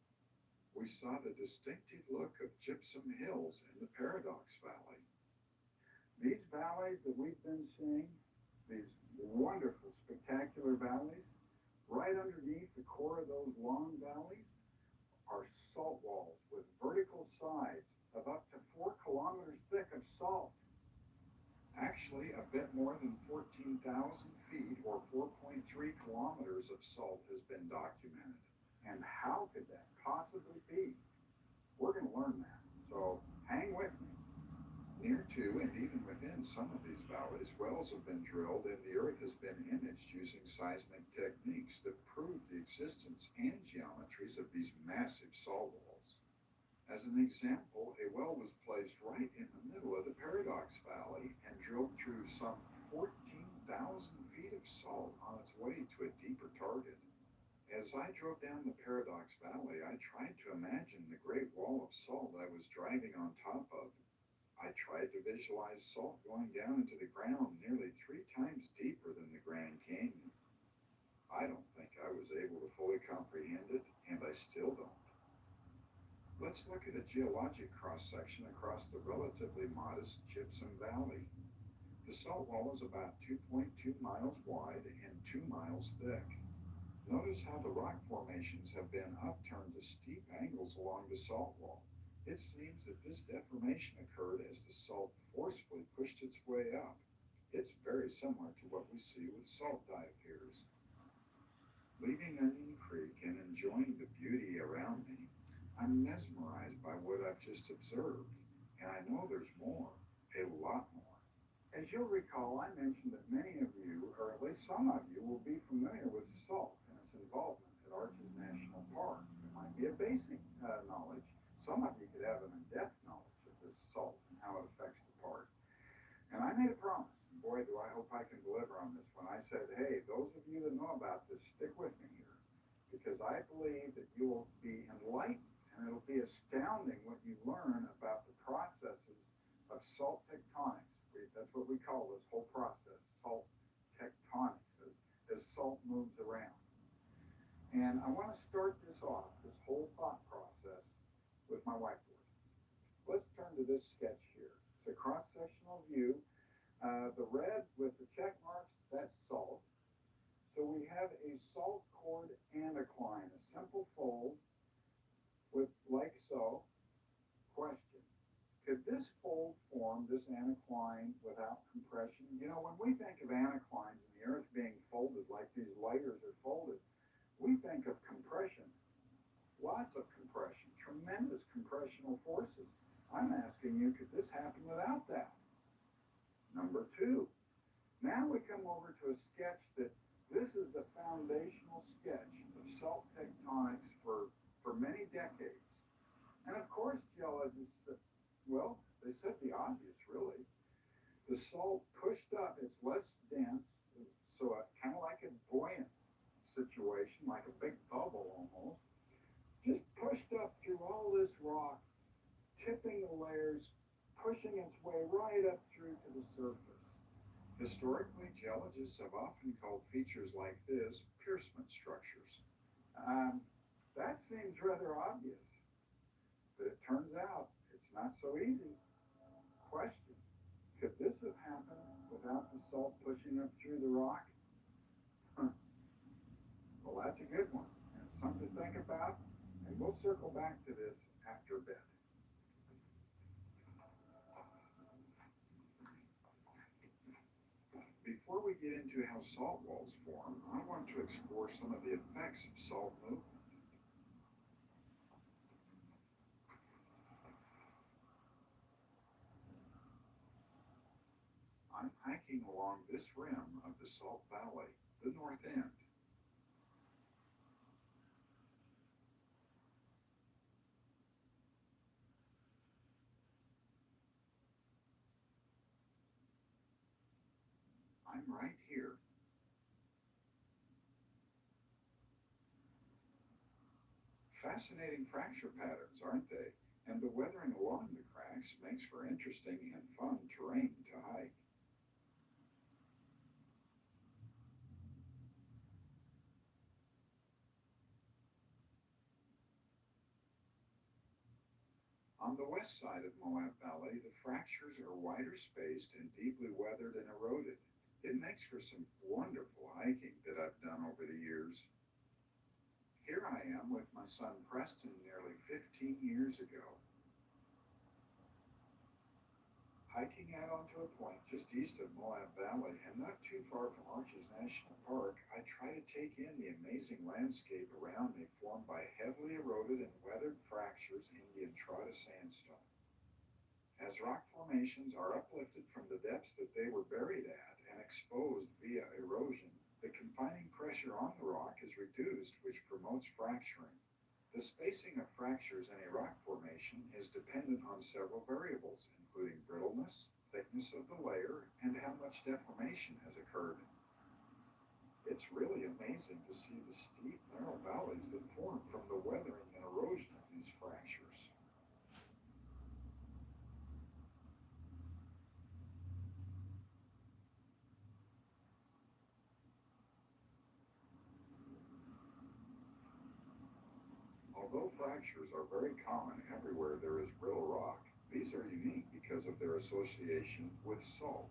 S2: We saw the distinctive look of gypsum hills in the Paradox Valley.
S1: These valleys that we've been seeing, these wonderful, spectacular valleys, right underneath the core of those long valleys are salt walls with vertical sides of up to 4 kilometers thick of salt.
S2: Actually, a bit more than 14,000 feet or 4.3 kilometers of salt has been documented.
S1: And how could that possibly be? We're going to learn that, so hang with me.
S2: Near to and even within some of these valleys, wells have been drilled and the earth has been imaged using seismic techniques that prove the existence and geometries of these massive salt walls. As an example, a well was placed right in the middle of the Paradox Valley and drilled through some 14,000 feet of salt on its way to a deeper target. As I drove down the Paradox Valley, I tried to imagine the great wall of salt I was driving on top of. I tried to visualize salt going down into the ground nearly 3 times deeper than the Grand Canyon. I don't think I was able to fully comprehend it, and I still don't. Let's look at a geologic cross-section across the relatively modest Gypsum Valley. The salt wall is about 2.2 miles wide and 2 miles thick. Notice how the rock formations have been upturned to steep angles along the salt wall. It seems that this deformation occurred as the salt forcefully pushed its way up. It's very similar to what we see with salt diapirs. Leaving Onion Creek and enjoying the beauty around me, I'm mesmerized by what I've just observed, and I know there's more, a lot more.
S1: As you'll recall, I mentioned that many of you, or at least some of you, will be familiar with salt and its involvement at Arches National Park. It might be a basic knowledge. Some of you could have an in-depth knowledge. made a promise. Boy, do I hope I can deliver on this when I said, hey, those of you that know about this, stick with me here. Because I believe that you will be enlightened and it'll be astounding what you learn about the processes of salt tectonics. That's what we call this whole process, salt tectonics, as salt moves around. And I want to start this off, this whole thought process, with my whiteboard. Let's turn to this sketch here. It's a cross-sectional view. The red with the check marks, that's salt. So we have a salt cord anticline, a simple fold with like so. Question: could this fold form, this anticline, without compression? You know, when we think of anticlines and the earth being folded like these layers are folded, we think of compression. Lots of compression, tremendous compressional forces. I'm asking you, could this happen without that? Number two, now we come over to a sketch that this is the foundational sketch of salt tectonics for many decades. And of course, geologists, well, they said the obvious, really. The salt pushed up, it's less dense, so kind of like a buoyant situation, like a big bubble almost, just pushed up through all this rock, tipping the layers, pushing its way right up through to the surface.
S2: Historically, geologists have often called features like this piercement structures.
S1: That seems rather obvious, but it turns out it's not so easy. Question: could this have happened without the salt pushing up through the rock? Well, that's a good one, and it's something to think about, and we'll circle back to this after bed.
S2: Before we get into how salt walls form, I want to explore some of the effects of salt movement. I'm hiking along this rim of the Salt Valley, the north end. I'm right here. Fascinating fracture patterns, aren't they? And the weathering along the cracks makes for interesting and fun terrain to hike. On the west side of Moab Valley, the fractures are wider spaced and deeply weathered and eroded. It makes for some wonderful hiking that I've done over the years. Here I am with my son Preston nearly 15 years ago. Hiking out onto a point just east of Moab Valley and not too far from Arches National Park, I try to take in the amazing landscape around me formed by heavily eroded and weathered fractures in the Entrada sandstone. As rock formations are uplifted from the depths that they were buried at and exposed via erosion, the confining pressure on the rock is reduced, which promotes fracturing. The spacing of fractures in a rock formation is dependent on several variables, including brittleness, thickness of the layer, and how much deformation has occurred. It's really amazing to see the steep, narrow valleys that form from the weathering and erosion of these fractures. Although fractures are very common everywhere there is brittle rock, these are unique because of their association with salt.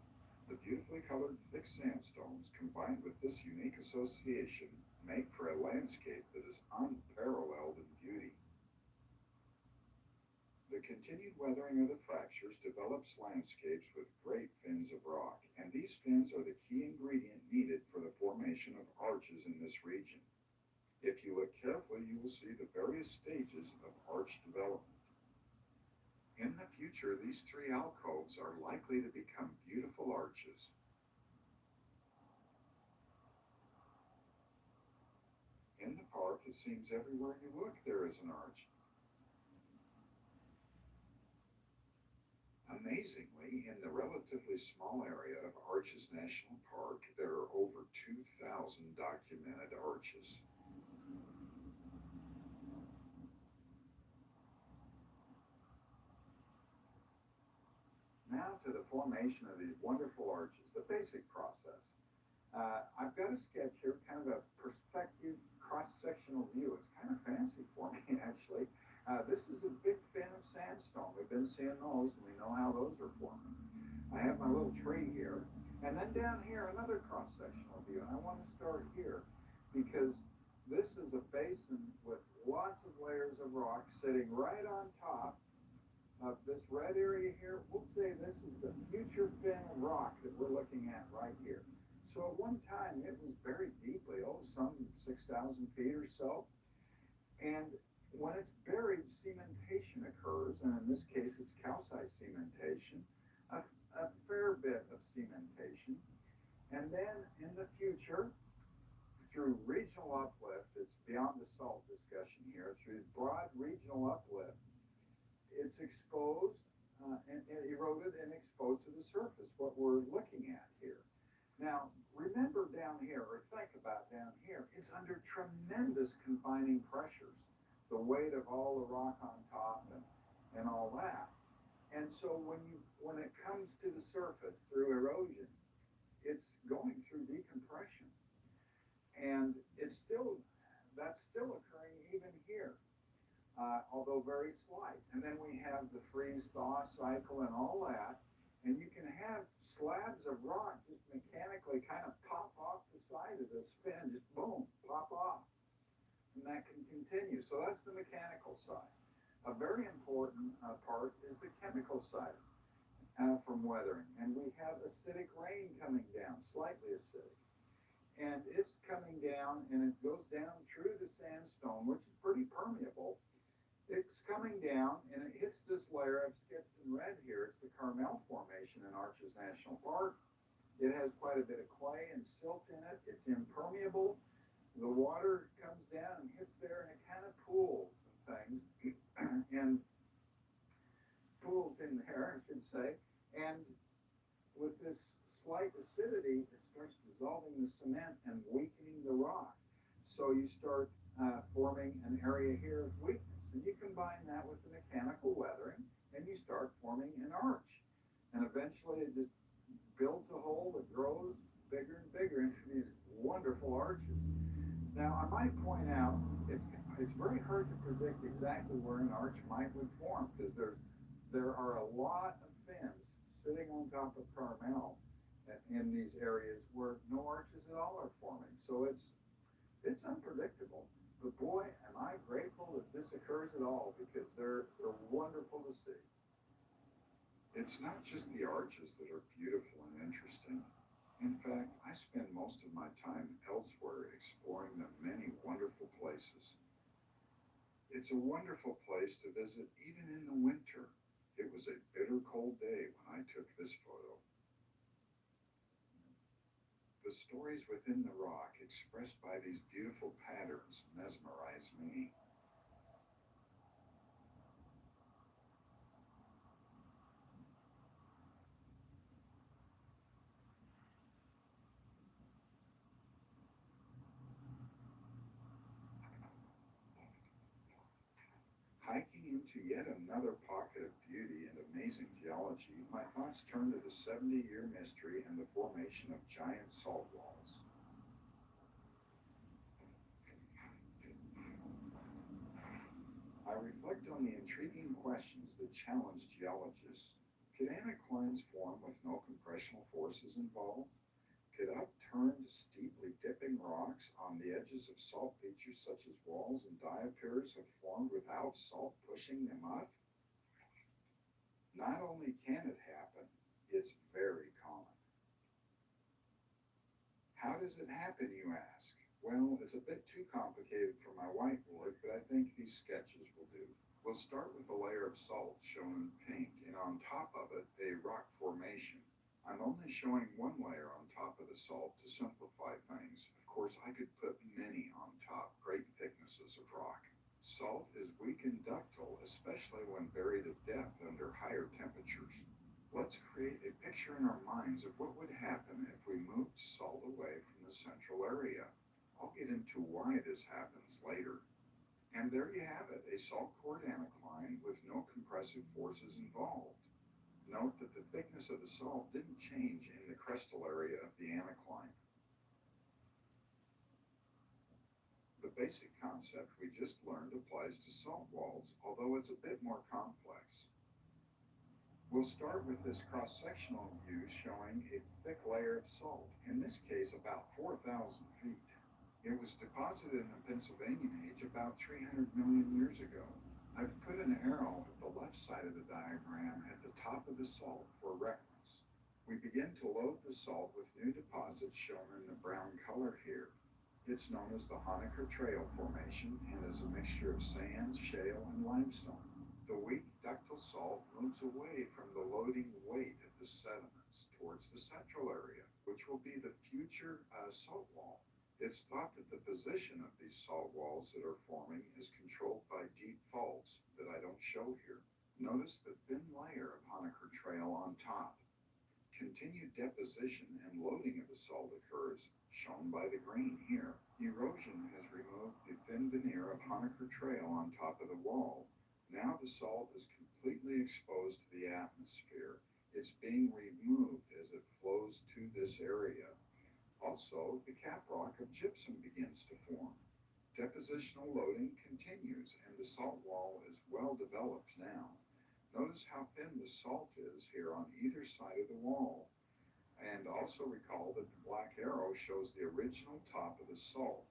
S2: The beautifully colored thick sandstones combined with this unique association make for a landscape that is unparalleled in beauty. The continued weathering of the fractures develops landscapes with great fins of rock, and these fins are the key ingredient needed for the formation of arches in this region. If you look carefully, you will see the various stages of arch development. In the future, these three alcoves are likely to become beautiful arches. In the park, it seems everywhere you look there is an arch. Amazing. Amazingly, in the relatively small area of Arches National Park, there are over 2,000 documented arches.
S1: Now to the formation of these wonderful arches, the basic process. I've got a sketch here, kind of a perspective cross-sectional view. It's kind of fancy for me, actually. This is a big fin of sandstone. We've been seeing those, and we know how those are forming. I have my little tree here, and then down here, another cross-sectional view. And I want to start here because this is a basin with lots of layers of rock sitting right on top of this red area here. We'll say this is the future fin of rock that we're looking at right here. So at one time it was buried deeply, some 6,000 feet or so. And when it's buried, cementation occurs, and in this case it's calcite cementation, a fair bit of cementation. And then in the future, through regional uplift, it's beyond the salt discussion here, through broad regional uplift, it's exposed and eroded and exposed to the surface, what we're looking at here. Now, remember down here, or think about down here, it's under tremendous confining pressures, the weight of all the rock on top and all that. And so when it comes to the surface through erosion, it's going through decompression. And that's still occurring even here. Although very slight. And then we have the freeze-thaw cycle and all that, and you can have slabs of rock just mechanically kind of pop off the side of this fin, just boom, pop off. And that can continue. So that's the mechanical side. A very important part is the chemical side from weathering. And we have acidic rain coming down, slightly acidic. And it's coming down, and it goes down through the sandstone, which is pretty permeable. It's coming down, and it hits this layer I've sketched in red here. It's the Carmel Formation in Arches National Park. It has quite a bit of clay and silt in it. It's impermeable. The water comes down and hits there, and it kind of pools and things, and pools in there, I should say. And with this slight acidity, it starts dissolving the cement and weakening the rock. So you start forming an area here of weakness. And you combine that with the mechanical weathering, and you start forming an arch. And eventually it just builds a hole that grows bigger and bigger into these wonderful arches. Now, I might point out, it's very hard to predict exactly where an arch would form, because there are a lot of fins sitting on top of Carmel in these areas where no arches at all are forming. So it's unpredictable. But boy, am I grateful that this occurs at all, because they're wonderful to see.
S2: It's not just the arches that are beautiful and interesting. In fact, I spend most of my time elsewhere exploring the many wonderful places. It's a wonderful place to visit even in the winter. It was a bitter cold day when I took this photo. The stories within the rock expressed by these beautiful patterns mesmerize me. Hiking into yet another pocket of beauty and amazing geology, my thoughts turn to the 70-year mystery and the formation of giant salt walls. I reflect on the intriguing questions that challenge geologists. Could anticlines form with no compressional forces involved? Could upturned, steeply dipping rocks on the edges of salt features such as walls and diapirs have formed without salt pushing them up? Not only can it happen, it's very common. How does it happen, you ask? Well, it's a bit too complicated for my whiteboard, but I think these sketches will do. We'll start with a layer of salt shown in pink, and on top of it, a rock formation. I'm only showing one layer on top of the salt to simplify things. Of course, I could put many on top, great thicknesses of rock. Salt is weak and ductile, especially when buried at depth under higher temperatures. let's create a picture in our minds of what would happen if we moved salt away from the central area. I'll get into why this happens later. And there you have it, a salt core anticline with no compressive forces involved. Note that the thickness of the salt didn't change in the crestal area of the anticline. The basic concept we just learned applies to salt walls, although it's a bit more complex. We'll start with this cross-sectional view showing a thick layer of salt, in this case about 4,000 feet. It was deposited in the Pennsylvanian Age about 300 million years ago. I've put an arrow at the left side of the diagram at the top of the salt for reference. We begin to load the salt with new deposits shown in the brown color here. It's known as the Honaker Trail Formation and is a mixture of sand, shale, and limestone. The weak ductile salt moves away from the loading weight of the sediments towards the central area, which will be the future salt wall. It's thought that the position of these salt walls that are forming is controlled by deep faults that I don't show here. Notice the thin layer of Honaker Trail on top. Continued deposition and loading of the salt occurs, shown by the green here. Erosion has removed the thin veneer of Honaker Trail on top of the wall. Now the salt is completely exposed to the atmosphere. It's being removed as it flows to this area. Also, the cap rock of gypsum begins to form. Depositional loading continues and the salt wall is well developed now. Notice how thin the salt is here on either side of the wall. And also recall that the black arrow shows the original top of the salt.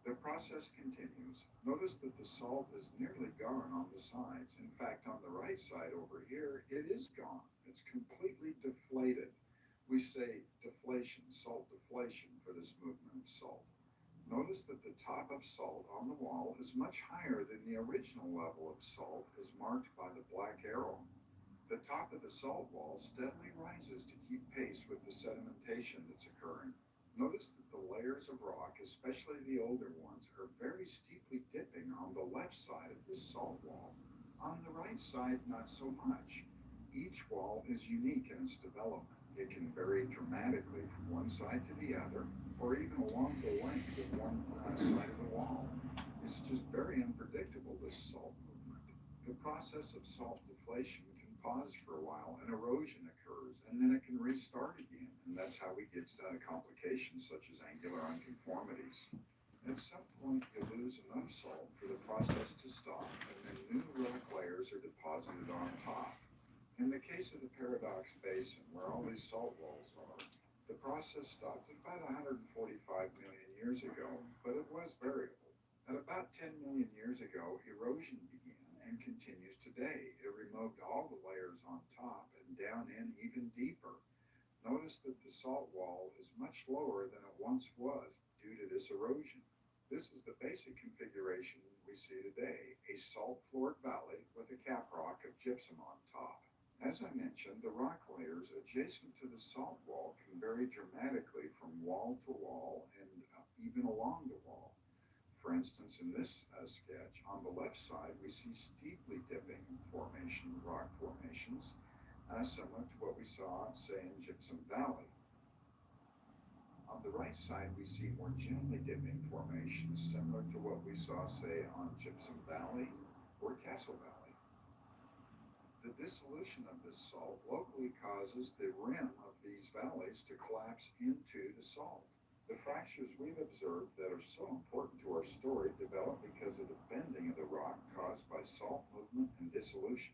S2: The process continues. Notice that the salt is nearly gone on the sides. In fact, on the right side over here, it is gone. It's completely deflated. We say deflation, salt deflation for this movement of salt. Notice that the top of salt on the wall is much higher than the original level of salt as marked by the black arrow. The top of the salt wall steadily rises to keep pace with the sedimentation that's occurring. Notice that the layers of rock, especially the older ones, are very steeply dipping on the left side of this salt wall. On the right side, not so much. Each wall is unique in its development. It can vary dramatically from one side to the other, or even along the length of one side of the wall. It's just very unpredictable, this salt movement. The process of salt deflation can pause for a while and erosion occurs, and then it can restart again, and that's how we get complications such as angular unconformities. At some point, you lose enough salt for the process to stop, and then new rock layers are deposited on top. In the case of the Paradox Basin, where all these salt walls are, the process stopped at about 145 million years ago, but it was variable. At about 10 million years ago, erosion began and continues today. It removed all the layers on top and down in even deeper. Notice that the salt wall is much lower than it once was due to this erosion. This is the basic configuration we see today, a salt-floored valley with a cap rock of gypsum on top. As I mentioned, the rock layers adjacent to the salt wall can vary dramatically from wall to wall and even along the wall. For instance, in this sketch, on the left side, we see steeply dipping rock formations, similar to what we saw, say, in Gypsum Valley. On the right side, we see more gently dipping formations, similar to what we saw, say, on Gypsum Valley or Castle Valley. The dissolution of this salt locally causes the rim of these valleys to collapse into the salt. The fractures we've observed that are so important to our story develop because of the bending of the rock caused by salt movement and dissolution.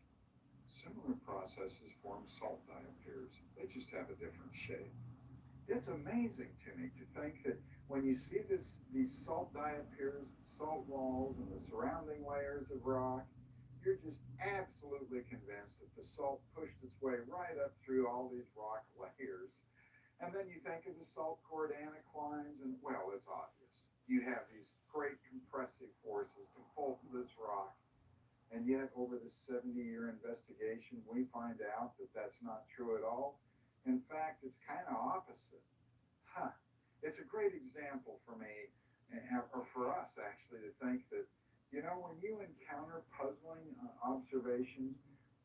S2: Similar processes form salt diapirs. They just have a different shape. It's amazing to me to think that when you see these salt diapirs, salt walls, and the surrounding layers of rock, you're just absolutely convinced that the salt pushed its way right up through all these rock layers. And then you think of the salt-cored anticlines, and, well, it's obvious. You have these great compressive forces to fold this rock. And yet, over this 70-year investigation, we find out that that's not true at all. In fact, it's kind of opposite. It's a great example for me, or for us, actually, to think that, you know, when you encounter puzzling observations,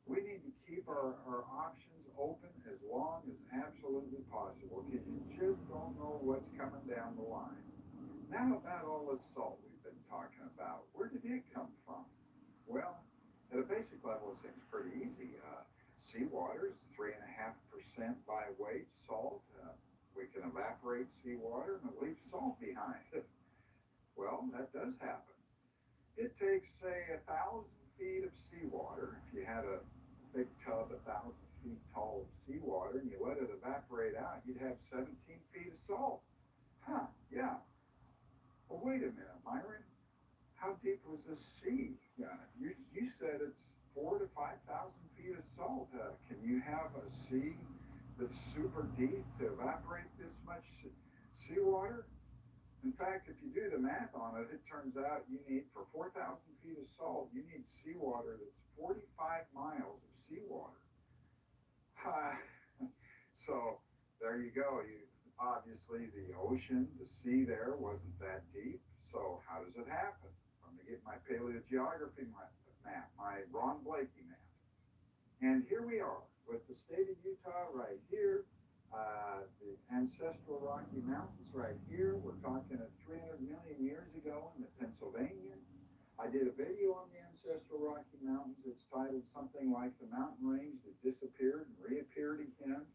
S1: We need to keep our options open as long as absolutely possible because you just don't know what's coming down the line. Now about all this salt we've been talking about, where did it come from? Well, at a basic level, it seems pretty easy. Seawater is 3.5% by weight salt. We can evaporate seawater and it leaves salt behind. Well, that does happen. It takes, say, 1,000 feet of seawater. If you had a big tub, 1,000 feet tall of seawater, and you let it evaporate out, you'd have 17 feet of salt. Huh, yeah. Well, wait a minute, Myron. How deep was this sea? You said it's 4,000 to 5,000 feet of salt. Can you have a sea that's super deep to evaporate this much seawater? In fact, if you do the math on it, it turns out you need, for 4,000 feet of salt, you need seawater that's 45 miles of seawater. So there you go. Obviously, the ocean, the sea there wasn't that deep. So how does it happen? Let me get my paleogeography map, my Ron Blakey map. And here we are with the state of Utah right here, the ancestral Rocky Mountains right here. We're talking at 300 million years ago in the Pennsylvania. I did a video on the ancestral Rocky Mountains. It's titled something like The Mountain Range That Disappeared and Reappeared Again.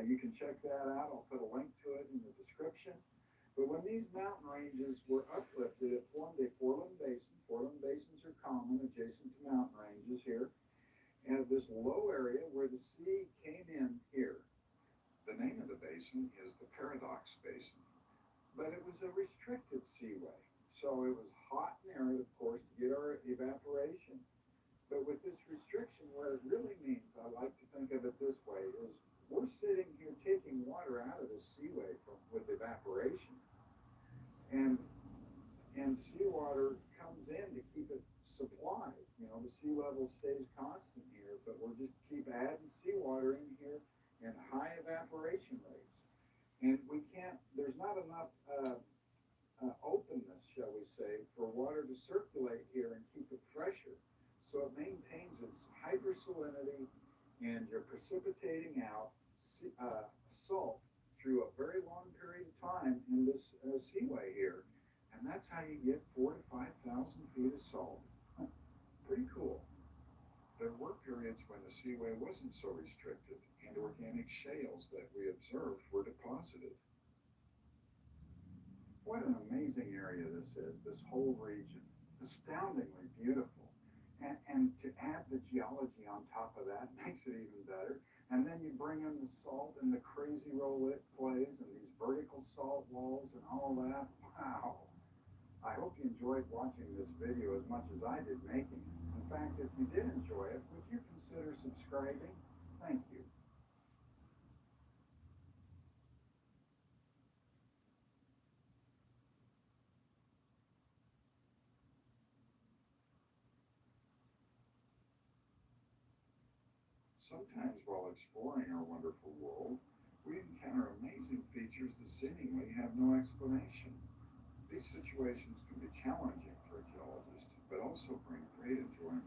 S1: You can check that out. I'll put a link to it in the description. But when these mountain ranges were uplifted, it formed a foreland basin. Foreland basins are common adjacent to mountain ranges here. And this low area where the sea came in here.
S2: The name of the basin is the Paradox Basin.
S1: But it was a restricted seaway. So it was hot and arid, of course, to get our evaporation. But with this restriction, what it really means, I like to think of it this way, is we're sitting here taking water out of the seaway with evaporation. And seawater comes in to keep it supplied. The sea level stays constant here, but we'll just keep adding seawater in here and high evaporation rates. And there's not enough openness, shall we say, for water to circulate here and keep it fresher. So it maintains its hypersalinity, and you're precipitating out salt through a very long period of time in this seaway here. And that's how you get 4,000 to 5,000 feet of salt. Pretty cool.
S2: There were periods when the seaway wasn't so restricted, and organic shales that we observed were deposited.
S1: What an amazing area this is, this whole region. Astoundingly beautiful. And to add the geology on top of that makes it even better. And then you bring in the salt and the crazy role it plays and these vertical salt walls and all that. Wow. I hope you enjoyed watching this video as much as I did making it. In fact, if you did enjoy it, would you consider subscribing? Thank you.
S2: Sometimes while exploring our wonderful world, we encounter amazing features that seemingly have no explanation. These situations can be challenging for a geologist, but also bring great enjoyment.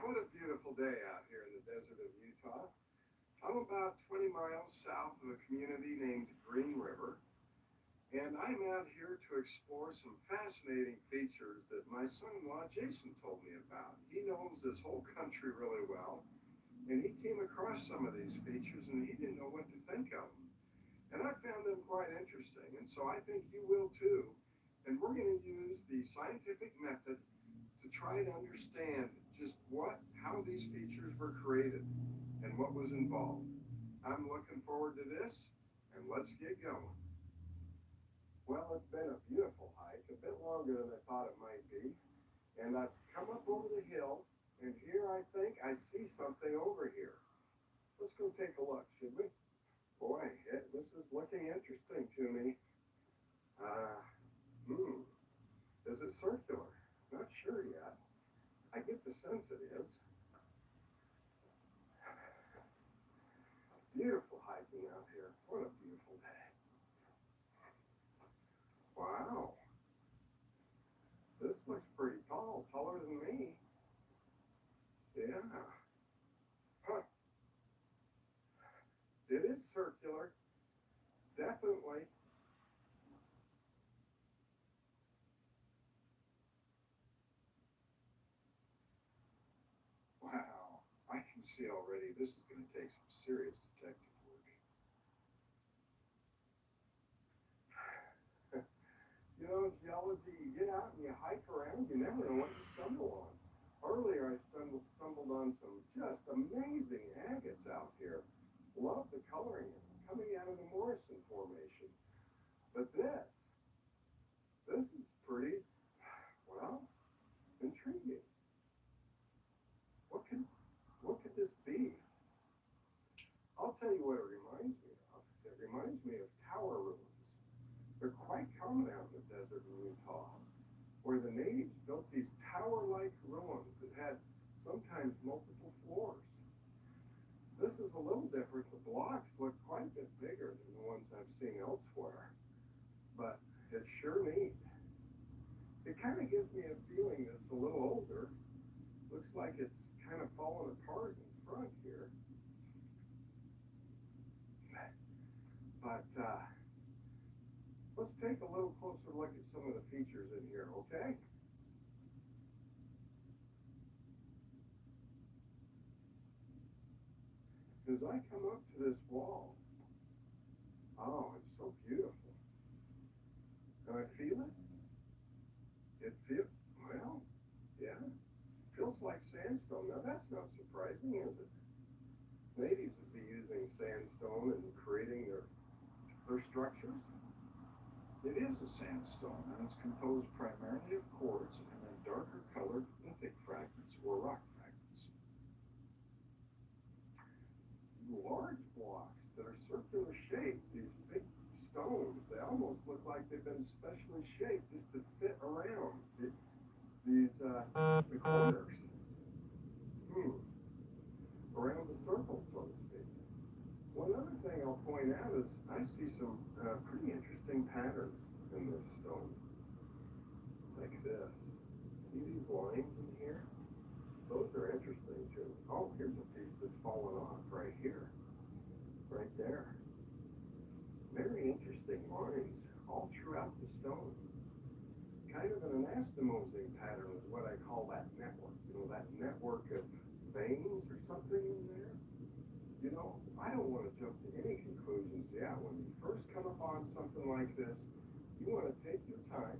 S2: What a beautiful day out here in the desert of Utah. I'm about 20 miles south of a community named Green River, and I'm out here to explore some fascinating features that my son-in-law Jason told me about. He knows this whole country really well, and he came across some of these features and he didn't know what to think of them. And I found them quite interesting, and so I think you will too. And we're going to use the scientific method to try to understand just how these features were created and what was involved. I'm looking forward to this, and let's get going.
S1: Well, it's been a beautiful hike, a bit longer than I thought it might be. And I've come up over the hill, and here I think I see something over here. Let's go take a look, should we? Boy, this is looking interesting to me. Is it circular? Not sure yet. I get the sense it is. Beautiful hiking out here. What a beautiful day. Wow. This looks pretty tall, taller than me. Yeah. Huh. It is circular. Definitely.
S2: Wow, I can see already this is going to take some serious detective work.
S1: You know, geology, you get out and you hike around, you never know what you stumble on. Earlier, I stumbled on some just amazing agates out here. Love the coloring coming out of the Morrison Formation. But this is pretty, well, intriguing. What could this be? I'll tell you what it reminds me of. It reminds me of tower ruins. They're quite common out in the desert in Utah, where the natives built these tower-like ruins that had sometimes multiple floors. This is a little different. The blocks look quite a bit bigger than the ones I've seen elsewhere, but it's sure neat. It kind of gives me a feeling that it's a little older. Looks like it's kind of fallen apart in front here. But let's take a little closer look at some of the features in here, okay? As I come up to this wall, oh, it's so beautiful. And I feel it. It feels, well, yeah, feels like sandstone. Now that's not surprising, is it? Natives would be using sandstone and creating their structures.
S2: It is a sandstone, and it's composed primarily of quartz and then darker colored lithic fragments or rock fragments.
S1: Large blocks that are circular shaped, these big stones, they almost look like they've been specially shaped just to fit around the corners. Around the circle, so to speak. One other thing I'll point out is I see some pretty interesting patterns in this stone, like this. See these lines in here? Those are interesting too. Oh, here's a piece that's fallen off right here, right there. Very interesting lines all throughout the stone. Kind of an anastomosing pattern is what I call that network. You know, that network of veins or something in there. You know, I don't want to jump to any conclusions. Yeah, when you first come upon something like this, you want to take your time.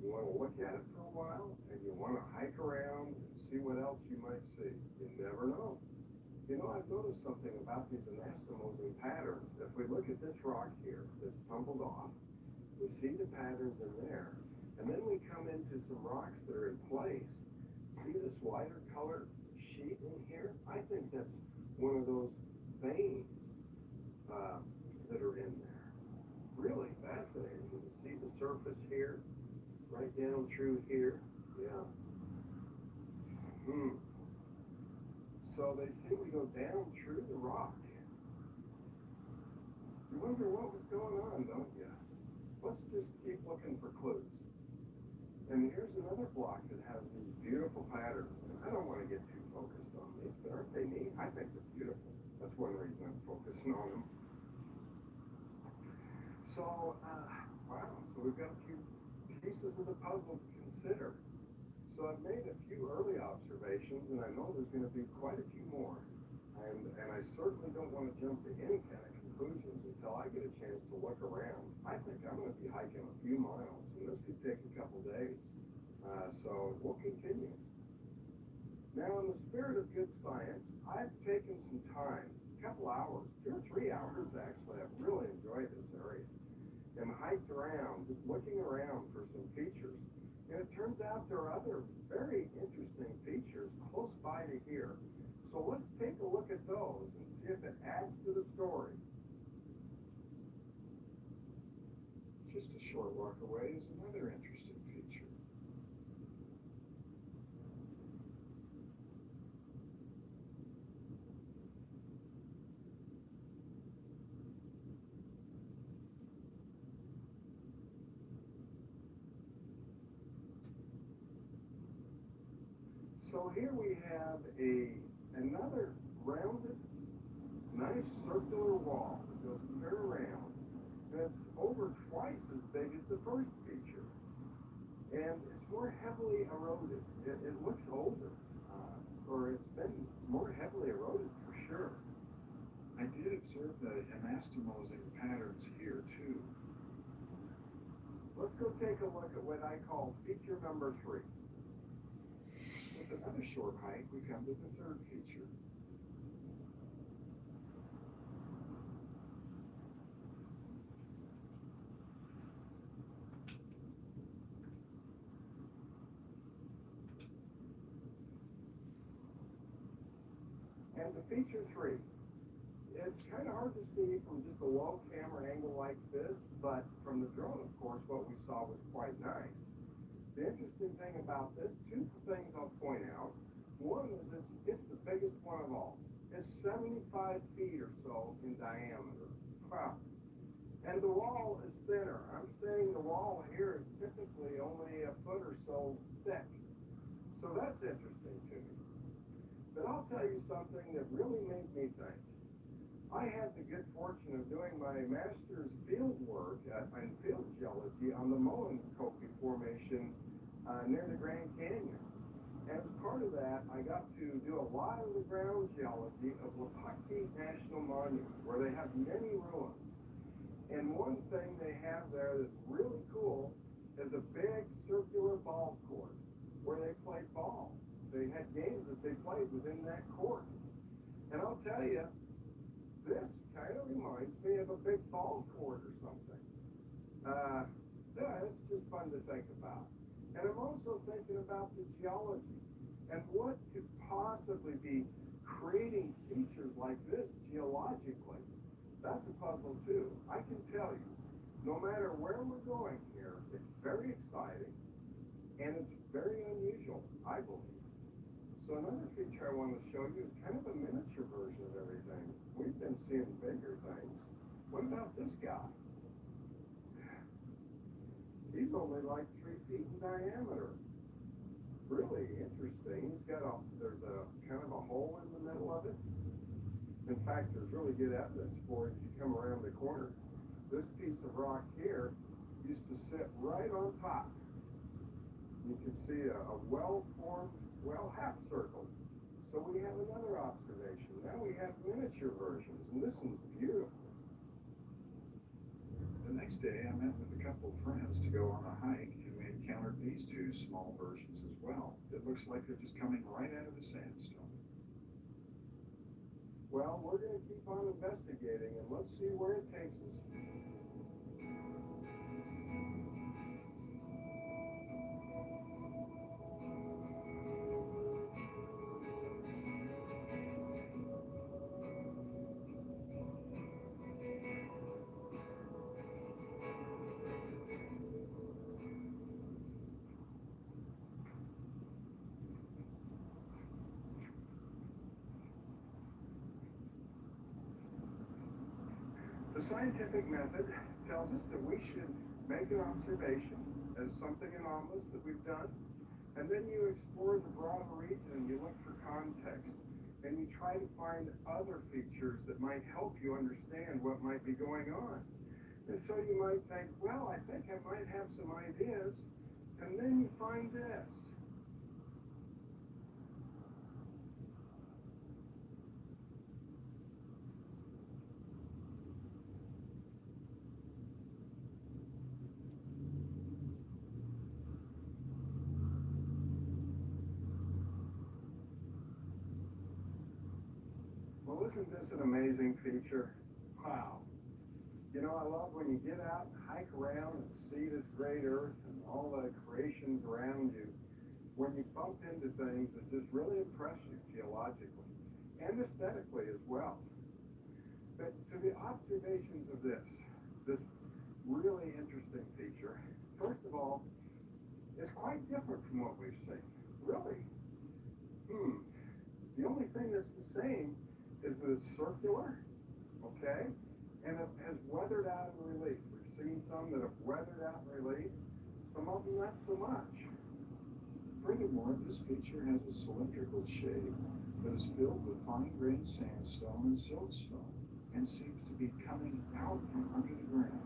S1: You want to look at it for a while, and you want to hike around and see what else you might see. You never know. You know, I've noticed something about these anastomosing patterns. If we look at this rock here that's tumbled off, we see the patterns in there, and then we come into some rocks that are in place. See this lighter colored sheet in here? I think that's one of those veins that are in there. Really fascinating. You can see the surface here, right down through here. Yeah. So they say we go down through the rock. You wonder what was going on, don't you? Let's just keep looking for clues. And here's another block that has these beautiful patterns. And I don't want to get too focused on these, but aren't they neat? I think they're beautiful. That's one reason I'm focusing on them. So, wow. So we've got a few pieces of the puzzle to consider. So I've made a few early observations, and I know there's going to be quite a few more. And I certainly don't want to jump to any kind of conclusions until I get a chance to look around. I think I'm going to be hiking a few miles, and this could take a couple days. So we'll continue. Now, in the spirit of good science, I've taken some time, a couple hours, 2 or 3 hours actually. I've really enjoyed this area and hiked around, just looking around for some features. And it turns out there are other very interesting features close by to here. So let's take a look at those and see if it adds to the story.
S2: Just a short walk away is another interesting feature.
S3: So here we have another rounded, nice circular wall that goes clear around. And it's over twice as big as the first feature. And it's more heavily eroded. It looks older, or it's been more heavily eroded for sure.
S2: I did observe the anastomosing patterns here too.
S3: Let's go take a look at what I call feature number 3.
S2: With another short hike, we come to the third feature.
S3: And the feature 3, it's kind of hard to see from just a low camera angle like this, but from the drone, of course, what we saw was quite nice. The interesting thing about this, 2 things I'll point out. One is it's the biggest one of all. It's 75 feet or so in diameter. Wow. And the wall is thinner. I'm saying the wall here is typically only a foot or so thick. So that's interesting to me. But I'll tell you something that really made me think. I had the good fortune of doing my master's field work in field geology on the Moenkopi Formation near the Grand Canyon. And as part of that, I got to do a lot of the ground geology of Lapaki National Monument, where they have many ruins. And one thing they have there that's really cool is a big circular ball court where they play ball. They had games that they played within that court. And I'll tell you, this kind of reminds me of a big ball court or something. Yeah, it's just fun to think about. And I'm also thinking about the geology and what could possibly be creating features like this geologically. That's a puzzle too. I can tell you, no matter where we're going here, it's very exciting and it's very unusual, I believe. So another feature I want to show you is kind of a miniature version of everything. We've been seeing bigger things. What about this guy? He's only like 3 feet in diameter. Really interesting. There's a kind of a hole in the middle of it. In fact, there's really good evidence for it as you come around the corner. This piece of rock here used to sit right on top. You can see a well-formed, half circle. So we have another observation. Now we have miniature versions, and this one's beautiful.
S2: The next day, I met with a couple of friends to go on a hike, and we encountered these 2 small versions as well. It looks like they're just coming right out of the sandstone.
S3: Well, we're going to keep on investigating, and let's see where it takes us. The scientific method tells us that we should make an observation as something anomalous that we've done, and then you explore the broader region and you look for context, and you try to find other features that might help you understand what might be going on. And so you might think, well, I think I might have some ideas, and then you find this. Well, isn't this an amazing feature? Wow. You know, I love when you get out and hike around and see this great earth and all the creations around you, when you bump into things that just really impress you geologically and aesthetically as well. But to the observations of this really interesting feature, first of all, it's quite different from what we've seen. Really? The only thing that's the same is that it's circular, okay, and it has weathered out in relief. We've seen some that have weathered out in relief, some of them not so much.
S2: Furthermore, this feature has a cylindrical shape that is filled with fine-grained sandstone and siltstone and seems to be coming out from under the ground.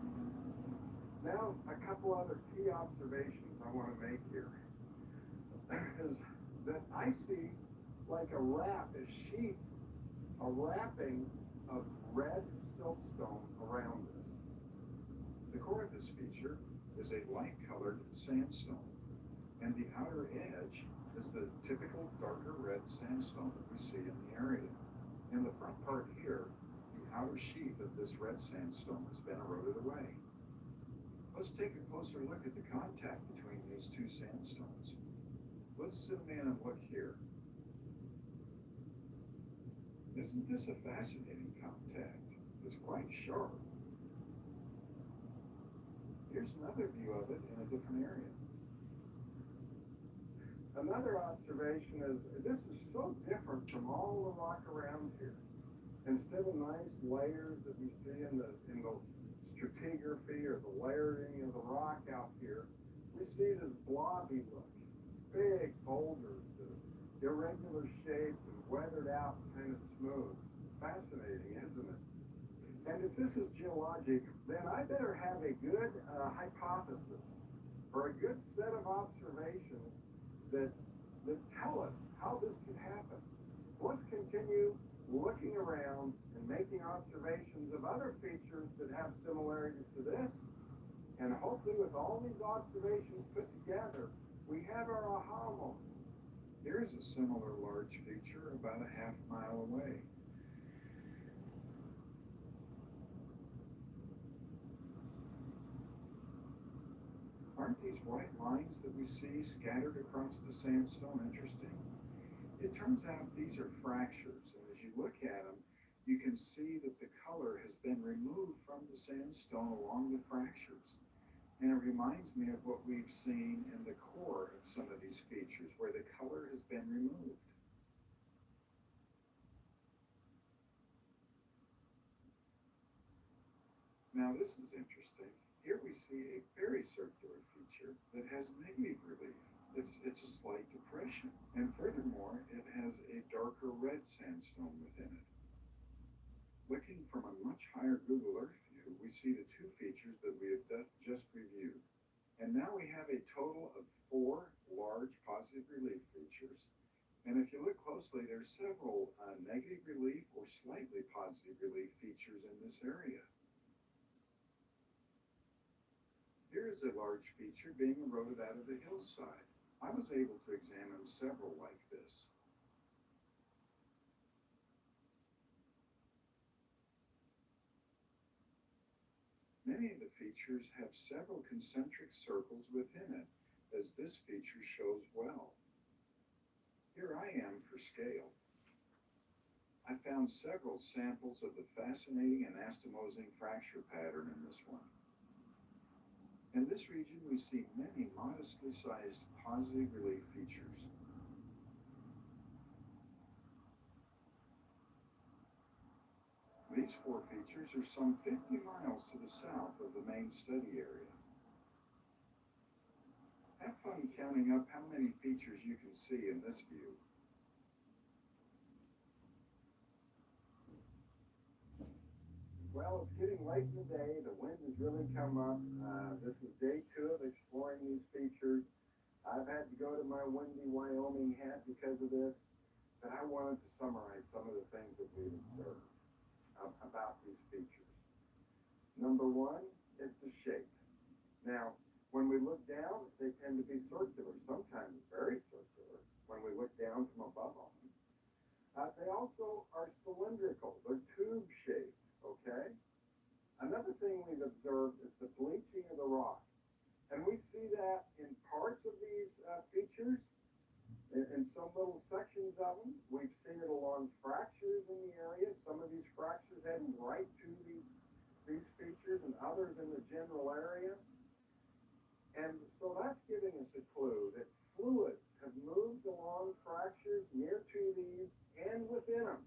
S3: Now, a couple other key observations I want to make here is that I see like a sheath, a wrapping of red siltstone around this.
S2: The core of this feature is a light-colored sandstone, and the outer edge is the typical darker red sandstone that we see in the area. In the front part here, the outer sheath of this red sandstone has been eroded away. Let's take a closer look at the contact between these two sandstones. Let's zoom in and look here. Isn't this a fascinating contact? It's quite sharp. Here's another view of it in a different area.
S3: Another observation is this is so different from all the rock around here. Instead of nice layers that we see in the stratigraphy or the layering of the rock out here, we see this blobby look. Big boulders that are irregular shaped and weathered out, kind of smooth. It's fascinating, isn't it? And if this is geologic, then I better have a good hypothesis or a good set of observations that tell us how this could happen. Let's continue looking around and making observations of other features that have similarities to this. And hopefully with all these observations put together, we have our aha moment.
S2: Here is a similar large feature about a half-mile away. Aren't these white lines that we see scattered across the sandstone interesting? It turns out these are fractures, and as you look at them, you can see that the color has been removed from the sandstone along the fractures. And it reminds me of what we've seen in the core of some of these features, where the color has been removed. Now this is interesting. Here we see a very circular feature that has negative relief. It's a slight depression, and furthermore, it has a darker red sandstone within it. Looking from a much higher Google Earth view, we see the two features that we have just reviewed. And now we have a total of 4 large positive relief features. And if you look closely, there's several negative relief or slightly positive relief features in this area. Here is a large feature being eroded out of the hillside. I was able to examine several like this. Many of the features have several concentric circles within it, as this feature shows well. Here I am for scale. I found several samples of the fascinating anastomosing fracture pattern in this one. In this region, we see many modestly sized positive relief features. These 4 features are some 50 miles to the south of the main study area. Have fun counting up how many features you can see in this view.
S3: Well, it's getting late in the day. The wind has really come up. This is day 2 of exploring these features. I've had to go to my windy Wyoming hat because of this, but I wanted to summarize some of the things that we've observed about these features. Number 1 is the shape. Now, when we look down, they tend to be circular, sometimes very circular, when we look down from above on them. They also are cylindrical. They're tube-shaped, okay? Another thing we've observed is the bleaching of the rock. And we see that in parts of these features, in some little sections of them. We've seen it along fractures in the area. Some of these fractures heading right to these features and others in the general area. And so that's giving us a clue that fluids have moved along fractures near to these and within them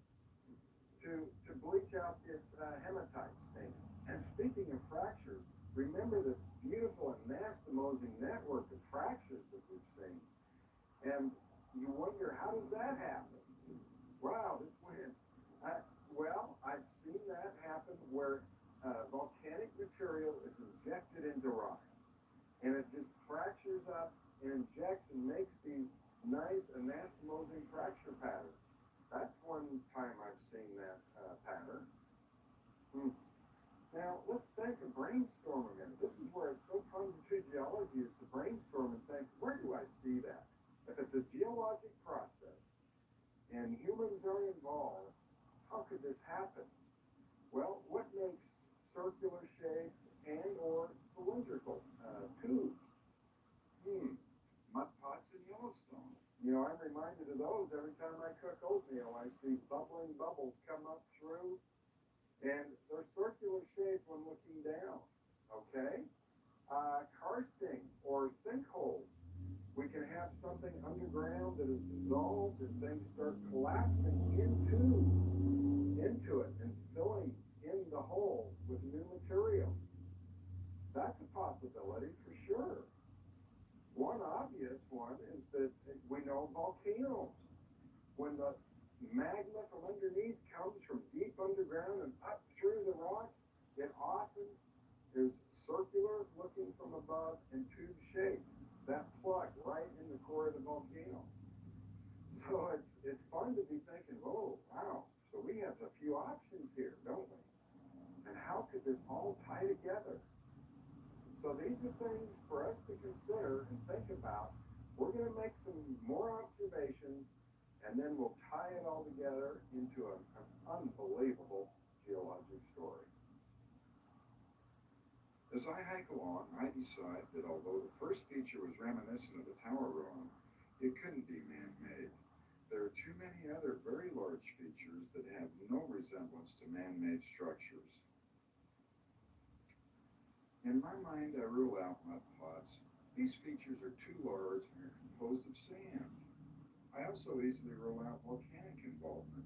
S3: to bleach out this hematite stain. And speaking of fractures, remember this beautiful anastomosing network of fractures that we've seen. And you wonder, how does that happen? Wow, this wind. Well, I've seen that happen where volcanic material is injected into rock, and it just fractures up and injects and makes these nice anastomosing fracture patterns. That's one time I've seen that pattern. Now, let's think and brainstorm a minute. This is where it's so fun to do geology, is to brainstorm and think, where do I see that? If it's a geologic process and humans are involved, how could this happen? Well, what makes circular shapes and or cylindrical tubes?
S2: Mud pots in Yellowstone.
S3: You know, I'm reminded of those every time I cook oatmeal. I see bubbling bubbles come up through, and they're circular shaped when looking down. Okay? Karsting or sinkholes. We can have something underground that is dissolved and things start collapsing into it and filling in the hole with new material. That's a possibility for sure. One obvious one is that we know volcanoes. When the magma from underneath comes from deep underground and up through the rock, it often is circular looking from above and tube shaped. That plug right in the core of the volcano. So it's fun to be thinking, oh, wow, so we have a few options here, don't we? And how could this all tie together? So these are things for us to consider and think about. We're going to make some more observations, and then we'll tie it all together into an unbelievable geologic story.
S2: As I hike along, I decide that although the first feature was reminiscent of the tower ruin, it couldn't be man-made. There are too many other very large features that have no resemblance to man-made structures. In my mind, I rule out mud pots. These features are too large and are composed of sand. I also easily rule out volcanic involvement.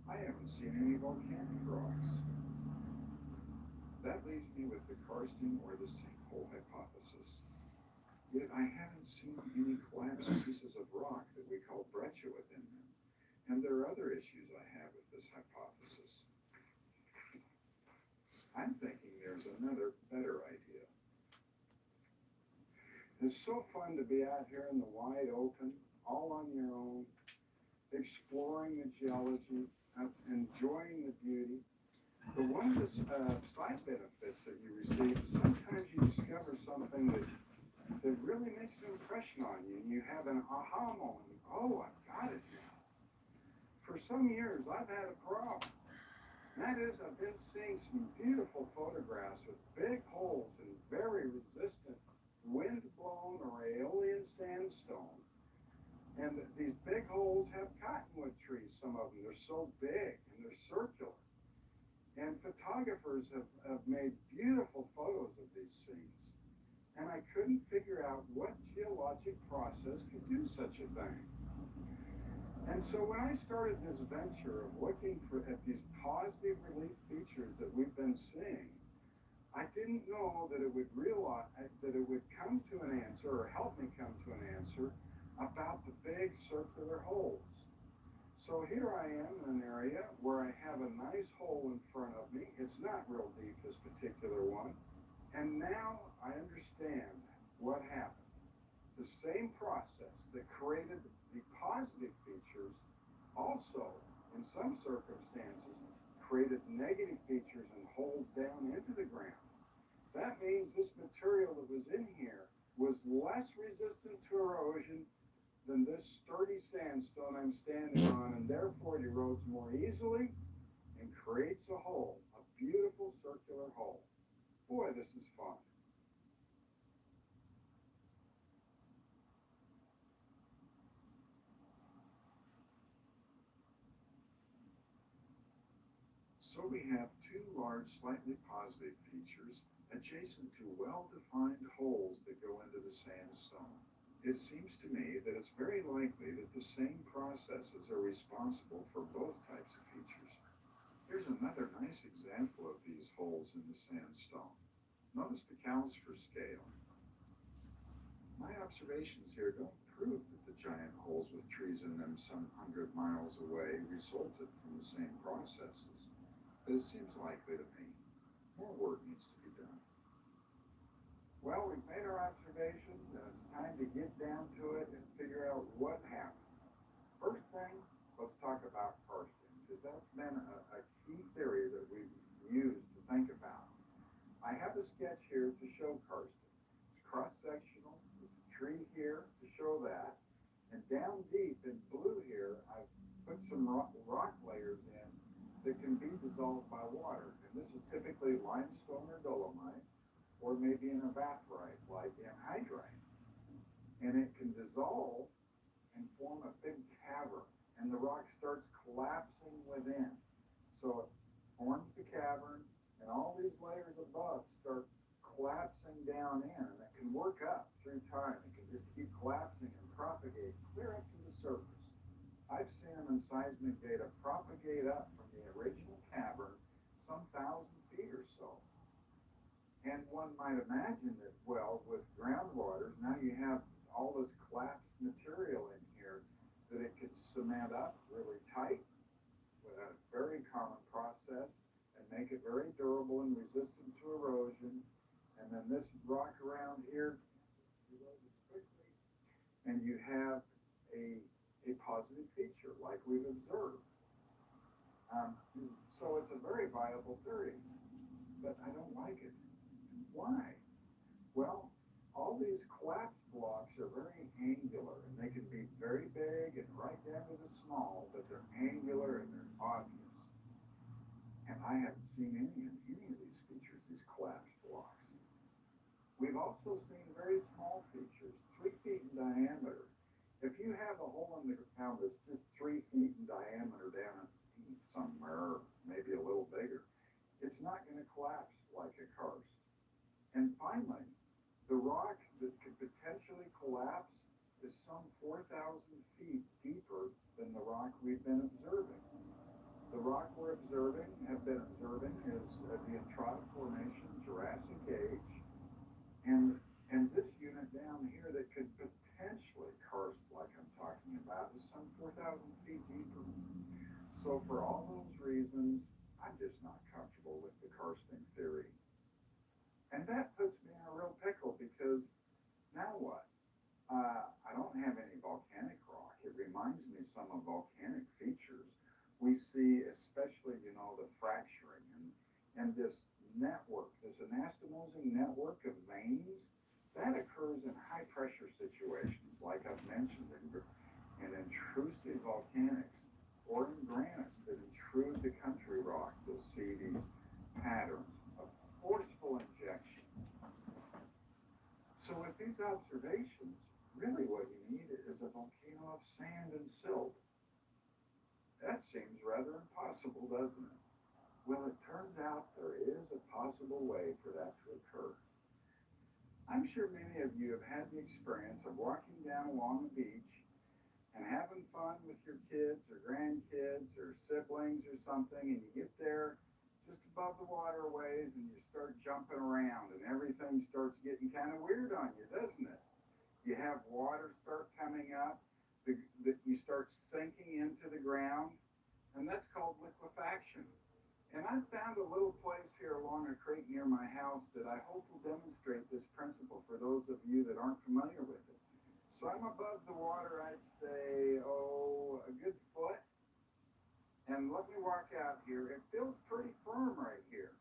S2: I haven't seen any volcanic rocks. That leaves me with the karsting or the sinkhole hypothesis. Yet I haven't seen any collapsed pieces of rock that we call breccia within them. And there are other issues I have with this hypothesis. I'm thinking there's another better idea.
S3: It's so fun to be out here in the wide open, all on your own, exploring the geology, enjoying the beauty. But one of the side benefits that you receive is sometimes you discover something that really makes an impression on you, and you have an aha moment. Oh, I've got it now. For some years, I've had a problem. That is, I've been seeing some beautiful photographs with big holes in very resistant wind-blown or aeolian sandstone. And these big holes have cottonwood trees, some of them. They're so big and they're circular. And photographers have made beautiful photos of these scenes. And I couldn't figure out what geologic process could do such a thing. And so when I started this venture of looking at these positive relief features that we've been seeing, I didn't know that it would come to an answer or help me come to an answer about the big circular holes. So here I am in an area where I have a nice hole in front of me. It's not real deep, this particular one. And now I understand what happened. The same process that created the positive features also, in some circumstances, created negative features and holes down into the ground. That means this material that was in here was less resistant to erosion than this sturdy sandstone I'm standing on, and therefore it erodes more easily and creates a hole, a beautiful circular hole. Boy, this is fun.
S2: So we have two large, slightly positive features adjacent to well-defined holes that go into the sandstone. It seems to me that it's very likely that the same processes are responsible for both types of features. Here's another nice example of these holes in the sandstone. Notice the Callister scale. My observations here don't prove that the giant holes with trees in them some 100 miles away resulted from the same processes, but it seems likely to me. More work needs to be done.
S1: Well, we've made our observations, and it's time to get down to it and figure out what happened. First thing, let's talk about karsting, because that's been a key theory that we've used to think about. I have a sketch here to show karsting. It's cross-sectional. There's a tree here to show that. And down deep in blue here, I've put some rock layers in that can be dissolved by water. And this is typically limestone or dolomite, or maybe an evaporite like anhydrite. And it can dissolve and form a big cavern, and the rock starts collapsing within. So it forms the cavern, and all these layers above start collapsing down in, and it can work up through time. It can just keep collapsing and propagate clear up to the surface. I've seen them in seismic data propagate up from the original cavern some 1,000 feet or so. And one might imagine that, well, with groundwaters, now you have all this collapsed material in here that it could cement up really tight with a very common process and make it very durable and resistant to erosion. And then this rock around here erodes quickly, and you have a positive feature like we've observed. So it's a very viable theory, but I don't like it. Why? Well, all these collapse blocks are very angular, and they can be very big and right down to the small, but they're angular and they're obvious. And I haven't seen any of these features, these collapse blocks. We've also seen very small features, 3 feet in diameter. If you have a hole in the ground that's just 3 feet in diameter down somewhere, maybe a little bigger, it's not going to collapse like a karst. And finally, the rock that could potentially collapse is some 4,000 feet deeper than the rock we've been observing. The rock we're have been observing is the Entrada Formation, Jurassic Age, and this unit down here that could potentially karst like I'm talking about is some 4,000 feet deeper. So for all those reasons, I'm just not comfortable with the karsting theory. And that puts me in a real pickle because now what? I don't have any volcanic rock. It reminds me some of volcanic features we see, especially, the fracturing and this network, this anastomosing network of veins, that occurs in high pressure situations, like I've mentioned, in intrusive volcanics or in granites that intrude the country rock. You'll see these patterns of forceful injection. So with these observations, really what you need is a volcano of sand and silt. That seems rather impossible, doesn't it? Well, it turns out there is a possible way for that to occur. I'm sure many of you have had the experience of walking down along the beach and having fun with your kids or grandkids or siblings or something, and you get there just above the waterways and you start jumping around and everything starts getting kind of weird on you, doesn't it? You have water start coming up, you start sinking into the ground, and that's called liquefaction. And I found a little place here along a creek near my house that I hope will demonstrate this principle for those of you that aren't familiar with it. So I'm above the water, I'd say, a good foot. And let me walk out here. It feels pretty firm right here.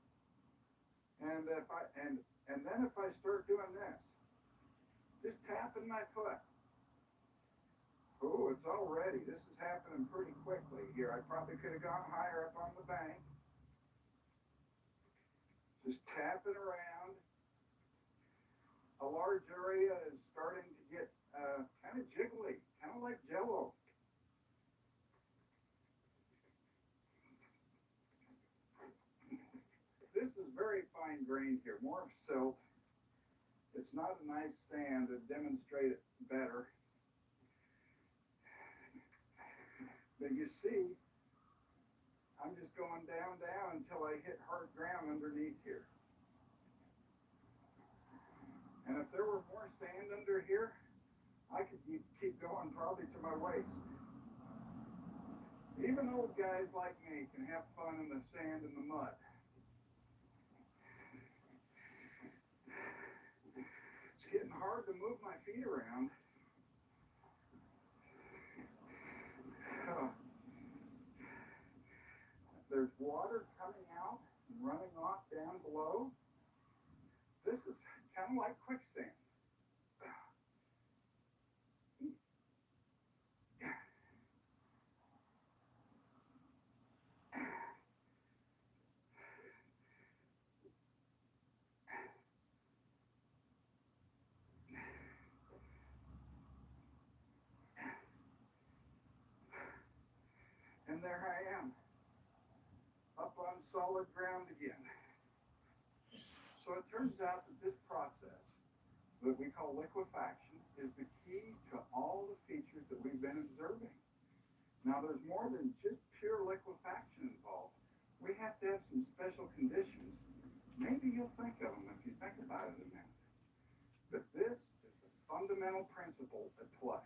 S1: And then if I start doing this, just tapping my foot. Oh, it's already. This is happening pretty quickly here. I probably could have gone higher up on the bank. Just tapping around. A large area is starting to get kind of jiggly, kind of like Jello. This is very fine grained here, more of silt. It's not a nice sand to demonstrate it better. But you see, I'm just going down until I hit hard ground underneath here. And if there were more sand under here,
S3: I could keep going probably to my waist. Even old guys like me can have fun in the sand and the mud. It's getting hard to move my feet around. There's water coming out and running off down below. This is kind of like quicksand. And there I am, up on solid ground again. So it turns out that this process that we call liquefaction is the key to all the features that we've been observing. Now there's more than just pure liquefaction involved. We have to have some special conditions. Maybe you'll think of them if you think about it a minute. But this is the fundamental principle at play.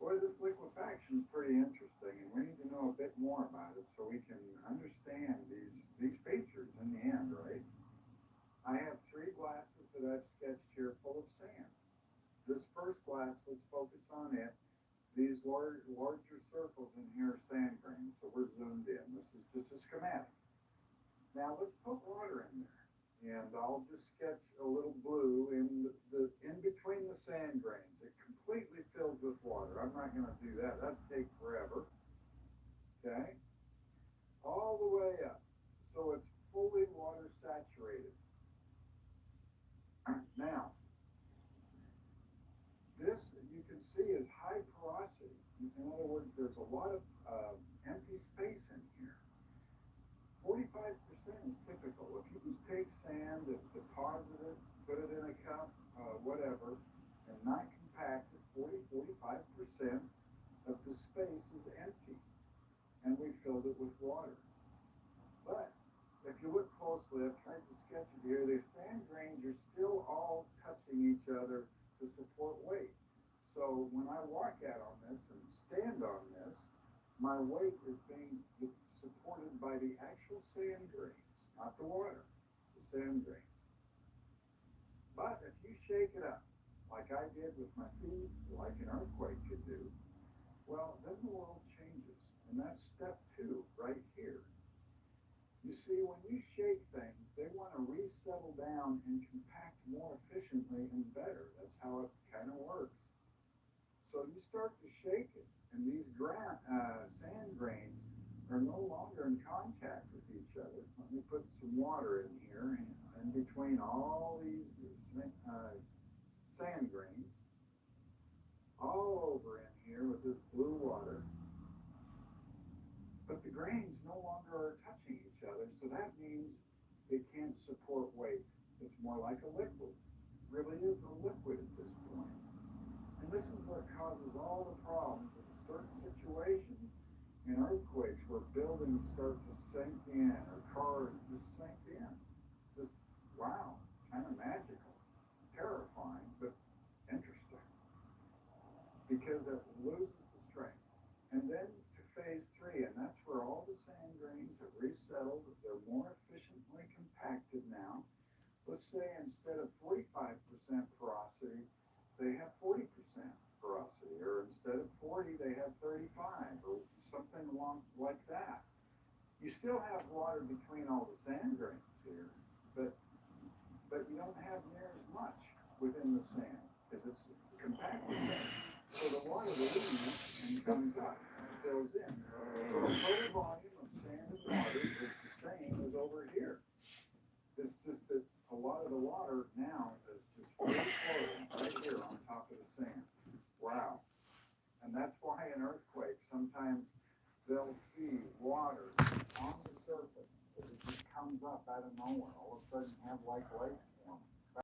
S3: Boy, this liquefaction is pretty interesting, and we need to know a bit more about it so we can understand these features in the end, right? I have 3 glasses that I've sketched here full of sand. This first glass, let's focus on it. These larger circles in here are sand grains, so we're zoomed in. This is just a schematic. Now let's put water in there. And I'll just sketch a little blue in between the sand grains. It completely fills with water. I'm not going to do that. That'd take forever. Okay? All the way up. So it's fully water saturated. Now, this you can see is high porosity. In other words, there's a lot of empty space in here. 45% is typical. If you just take sand and deposit it, put it in a cup, whatever, and not compact it, 45% of the space is empty. And we filled it with water. But if you look closely, I've tried to sketch it here, the sand grains are still all touching each other to support weight. So when I walk out on this and stand on this, my weight is being supported by the actual sand grains, not the water, the sand grains. But if you shake it up, like I did with my feet, like an earthquake could do, well, then the world changes. And that's step 2 right here. You see, when you shake things, they want to resettle down and compact more efficiently and better. That's how it kind of works. So you start to shake it, and these sand grains are no longer in contact with each other. Let me put some water in here, in between all these sand grains, all over in here with this blue water. But the grains no longer are touching each other, so that means they can't support weight. It's more like a liquid. It really is a liquid at this point. And this is what causes all the problems in certain situations in earthquakes where buildings start to sink in or cars just sink in. Just, wow, kind of magical, terrifying, but interesting. Because it loses the strength. And then to phase 3, and that's where all the sand grains have resettled. They're more efficiently compacted now. Let's say instead of 45% porosity, they have 40% porosity, or instead of 40, they have 35, or something along like that. You still have water between all the sand grains here, but you don't have near as much within the sand, because it's compacted there. So the water leaves and comes up and fills in. So the total volume of sand and water is the same as over here. It's just that a lot of the water now is just free floating right here on top of the sand. Wow. And that's why in earthquakes, sometimes they'll see water on the surface. It just comes up out of nowhere. All of a sudden have like lakes form.